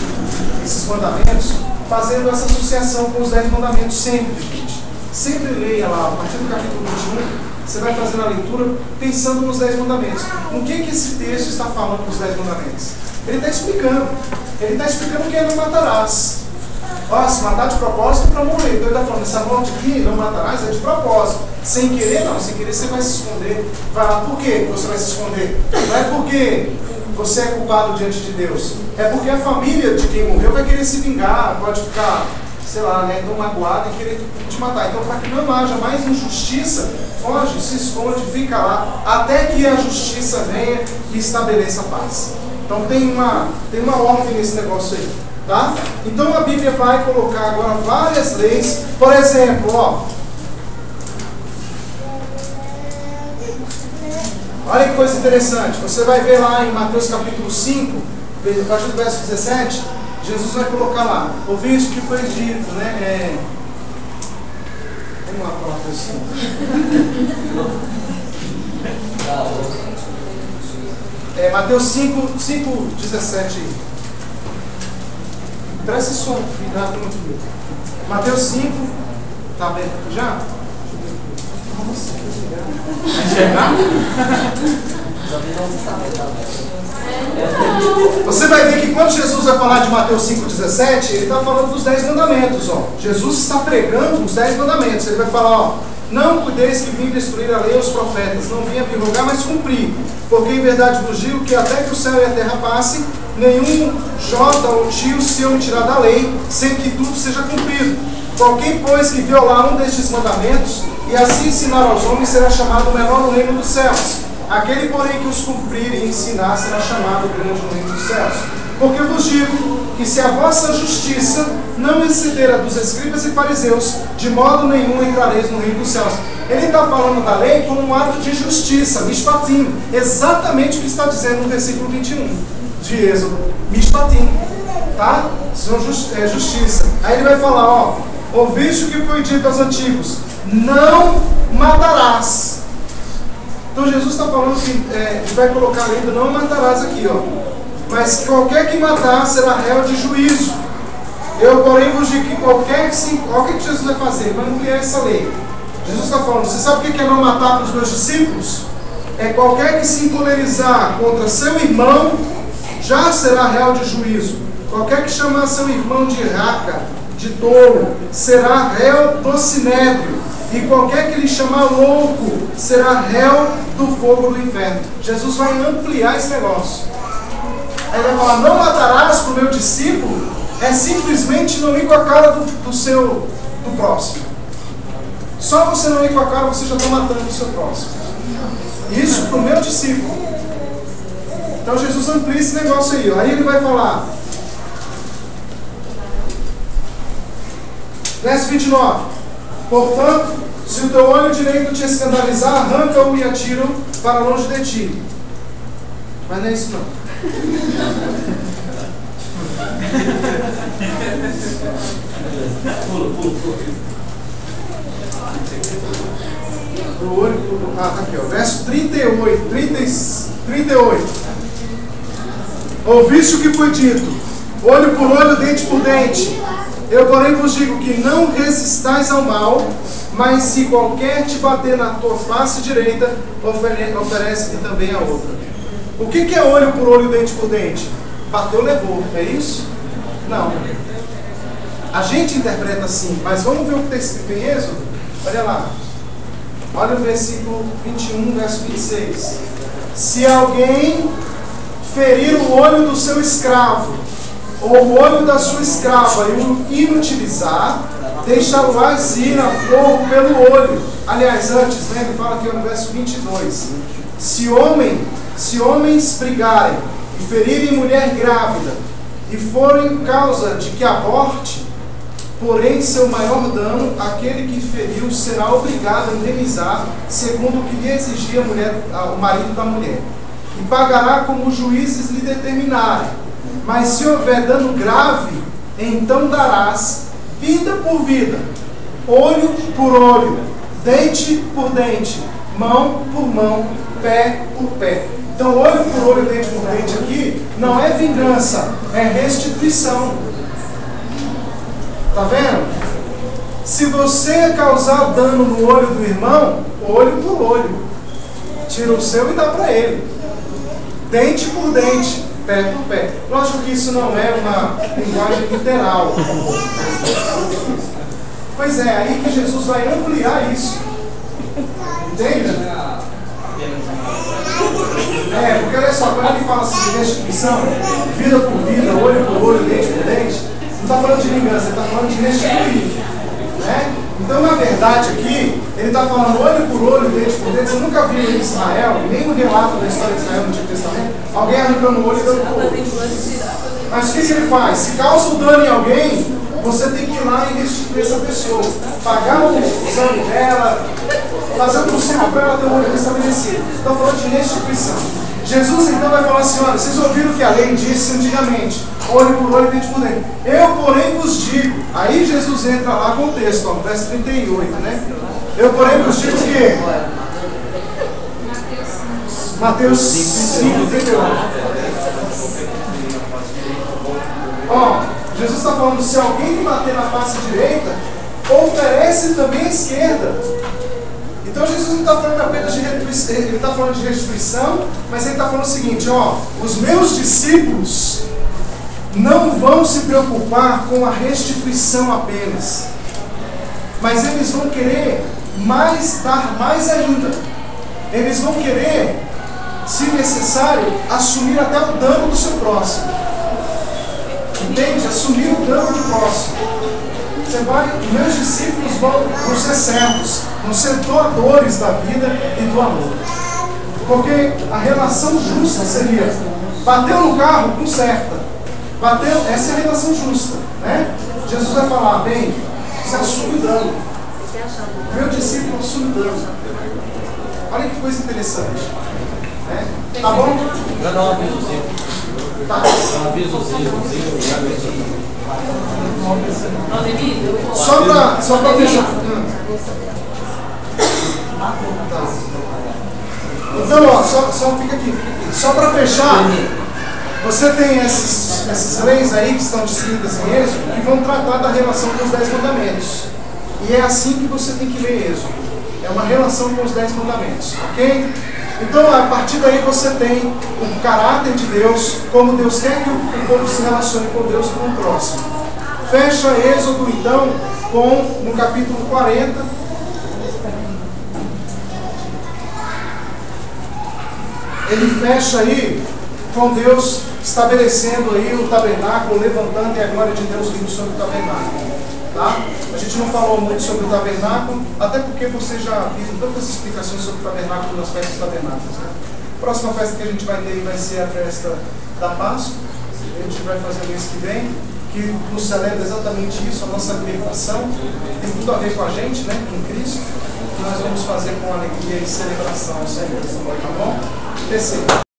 esses mandamentos, fazendo essa associação com os 10 mandamentos sempre, gente. Sempre leia lá, a partir do capítulo 21, você vai fazendo a leitura pensando nos 10 mandamentos. O que esse texto está falando dos 10 mandamentos? Ele está explicando. Ele está explicando que é não matarás. Ó, se matar de propósito para morrer. Então ele está falando, essa morte aqui, não matarás, é de propósito. Sem querer, não. Sem querer você vai se esconder. Vai lá, por que você vai se esconder? Não é porque você é culpado diante de Deus. É porque a família de quem morreu vai querer se vingar, pode ficar, sei lá, né, tão magoada e querer te matar. Então, para que não haja mais injustiça, foge, se esconde, fica lá, até que a justiça venha e estabeleça a paz. Então tem uma ordem nesse negócio aí. Tá? Então a Bíblia vai colocar agora várias leis. Por exemplo, ó, olha que coisa interessante. Você vai ver lá em Mateus capítulo 5, a partir do verso 17, Jesus vai colocar lá, ouvi isso que foi dito, né? Vamos lá para Mateus 5. Mateus 5, 17. Presta som, cuidado com tudo. Mateus 5, tá aberto já? Vai enxergar? Você vai ver que quando Jesus vai falar de Mateus 5,17, ele está falando dos 10 mandamentos. Ó. Jesus está pregando os 10 mandamentos. Ele vai falar, ó, não cuideis que vim destruir a lei e os profetas, não vim abrogar, mas cumprir. Porque em verdade vos digo que até que o céu e a terra passem, nenhum jota ou tio se omitirá da lei, sem que tudo seja cumprido. Qualquer, pois, que violar um destes mandamentos, e assim ensinar aos homens, será chamado menor no reino dos céus. Aquele, porém, que os cumprir e ensinar, será chamado grande no reino dos céus. Porque eu vos digo que se a vossa justiça não exceder a dos escribas e fariseus, de modo nenhum entrareis no reino dos céus. Ele está falando da lei como um ato de justiça, mishpatim, exatamente o que está dizendo no versículo 21 de Êxodo, mishpatim, tá? Justiça. Aí ele vai falar, ó, ouviste o que foi dito aos antigos, não matarás. Então Jesus está falando que a gente vai colocar a lei do não matarás aqui, ó. Mas qualquer que matar será réu de juízo. Eu, porém, vos digo que qualquer que Jesus vai fazer, ele vai ampliar essa lei. Jesus está falando, você sabe o que é não matar para os meus discípulos? É qualquer que se encolerizar contra seu irmão, já será réu de juízo. Qualquer que chamar seu irmão de raca, de tolo, será réu do sinédrio. E qualquer que lhe chamar louco, será réu do fogo do inferno. Jesus vai ampliar esse negócio. Aí ele vai falar, não matarás para o meu discípulo, é simplesmente não ir com a cara do próximo. Só você não ir com a cara, você já está matando o seu próximo. Isso para o meu discípulo. Então Jesus amplia esse negócio aí. Aí ele vai falar, verso 29. Portanto, se o teu olho direito te escandalizar, arranca-o e atira-o para longe de ti. Mas não é isso não. Tá aqui, ó. Verso 38. Ouviste o que foi dito, olho por olho, dente por dente. Eu, porém, vos digo que não resistais ao mal, mas se qualquer te bater na tua face direita, oferece-lhe também a outra. O que é olho por olho, dente por dente? Bateu, levou, é isso? Não. A gente interpreta assim, mas vamos ver o que está escrito em Êxodo? Olha lá. Olha o versículo 21, verso 26. Se alguém ferir o olho do seu escravo, ou o olho da sua escrava, e o inutilizar, deixá-lo-ás ir a fogo pelo olho. Aliás, antes, né, ele fala aqui no verso 22. Se homens brigarem e ferirem mulher grávida, e forem causa de que aborte, porém seu maior dano, aquele que feriu será obrigado a indenizar, segundo o que lhe exigia o marido da mulher. E pagará como os juízes lhe determinarem. Mas se houver dano grave, então darás vida por vida, olho por olho, dente por dente, mão por mão, pé por pé. Então, olho por olho, dente por dente aqui, não é vingança, é restituição. Tá vendo? Se você causar dano no olho do irmão, olho por olho, tira o seu e dá para ele. Dente por dente, pé por pé. Lógico que isso não é uma linguagem literal. Pois é, aí que Jesus vai ampliar isso. Entende? Porque olha só, quando ele fala assim de restituição, vida por vida, olho por olho, dente por dente, não está falando de vingança, ele está falando de restituir. Né? Então, na verdade, aqui, ele está falando olho por olho, dente por dente. Você nunca viu em Israel, nem no relato da história de Israel no Antigo Testamento, alguém arrancando o olho e dando por olho. Mas o que ele faz? Se causa o dano em alguém, você tem que ir lá e restituir essa pessoa. Pagar o exame dela, fazer o possível para ela ter um olho restabelecido. Está falando de restituição. Jesus então vai falar assim: olha, vocês ouviram o que a lei disse antigamente, olho por olho, dente por dente. Eu, porém, vos digo. Aí Jesus entra lá com o texto, ó, no verso 38, né? Eu, porém, vos digo o quê? Mateus 5, 38. Ó, Jesus está falando: se alguém lhe bater na face direita, oferece também a esquerda. Então Jesus não está falando apenas de restituição, ele está falando de restituição, mas ele está falando o seguinte: ó, os meus discípulos não vão se preocupar com a restituição apenas, mas eles vão querer dar mais ainda. Eles vão querer, se necessário, assumir até o dano do seu próximo. Entende? Assumir o dano do próximo. Meus discípulos vão ser servos, vão ser doadores da vida e do amor. Porque a relação justa seria: bateu no carro, conserta. Bateu, essa é a relação justa, né? Jesus vai falar: bem, você assume o dano. Meu discípulo assume o dano. Olha que coisa interessante, né? Tá bom? Já dá um avisozinho. Tá? Um avisozinho. Só pra fechar. Então, ó, só fica aqui. Só para fechar, você tem essas leis aí que estão descritas em Êxodo, que vão tratar da relação com os 10 mandamentos. E é assim que você tem que ler Êxodo. É uma relação com os 10 mandamentos, ok? Então, a partir daí você tem o caráter de Deus, como Deus quer que o povo se relacione com Deus e com o próximo. Fecha Êxodo, então, no capítulo 40. Ele fecha aí com Deus estabelecendo aí o tabernáculo, levantando e a glória de Deus vindo sobre o tabernáculo. Tá? A gente não falou muito sobre o tabernáculo, até porque vocês já viram tantas explicações sobre o tabernáculo nas festas tabernáculos. Né? A próxima festa que a gente vai ter vai ser a festa da Páscoa. A gente vai fazer mês que vem, que nos celebra exatamente isso, a nossa libertação. Tem tudo a ver com a gente, né? Com Cristo. Que nós vamos fazer com alegria e celebração ao Senhor. Tá bom? Terceiro.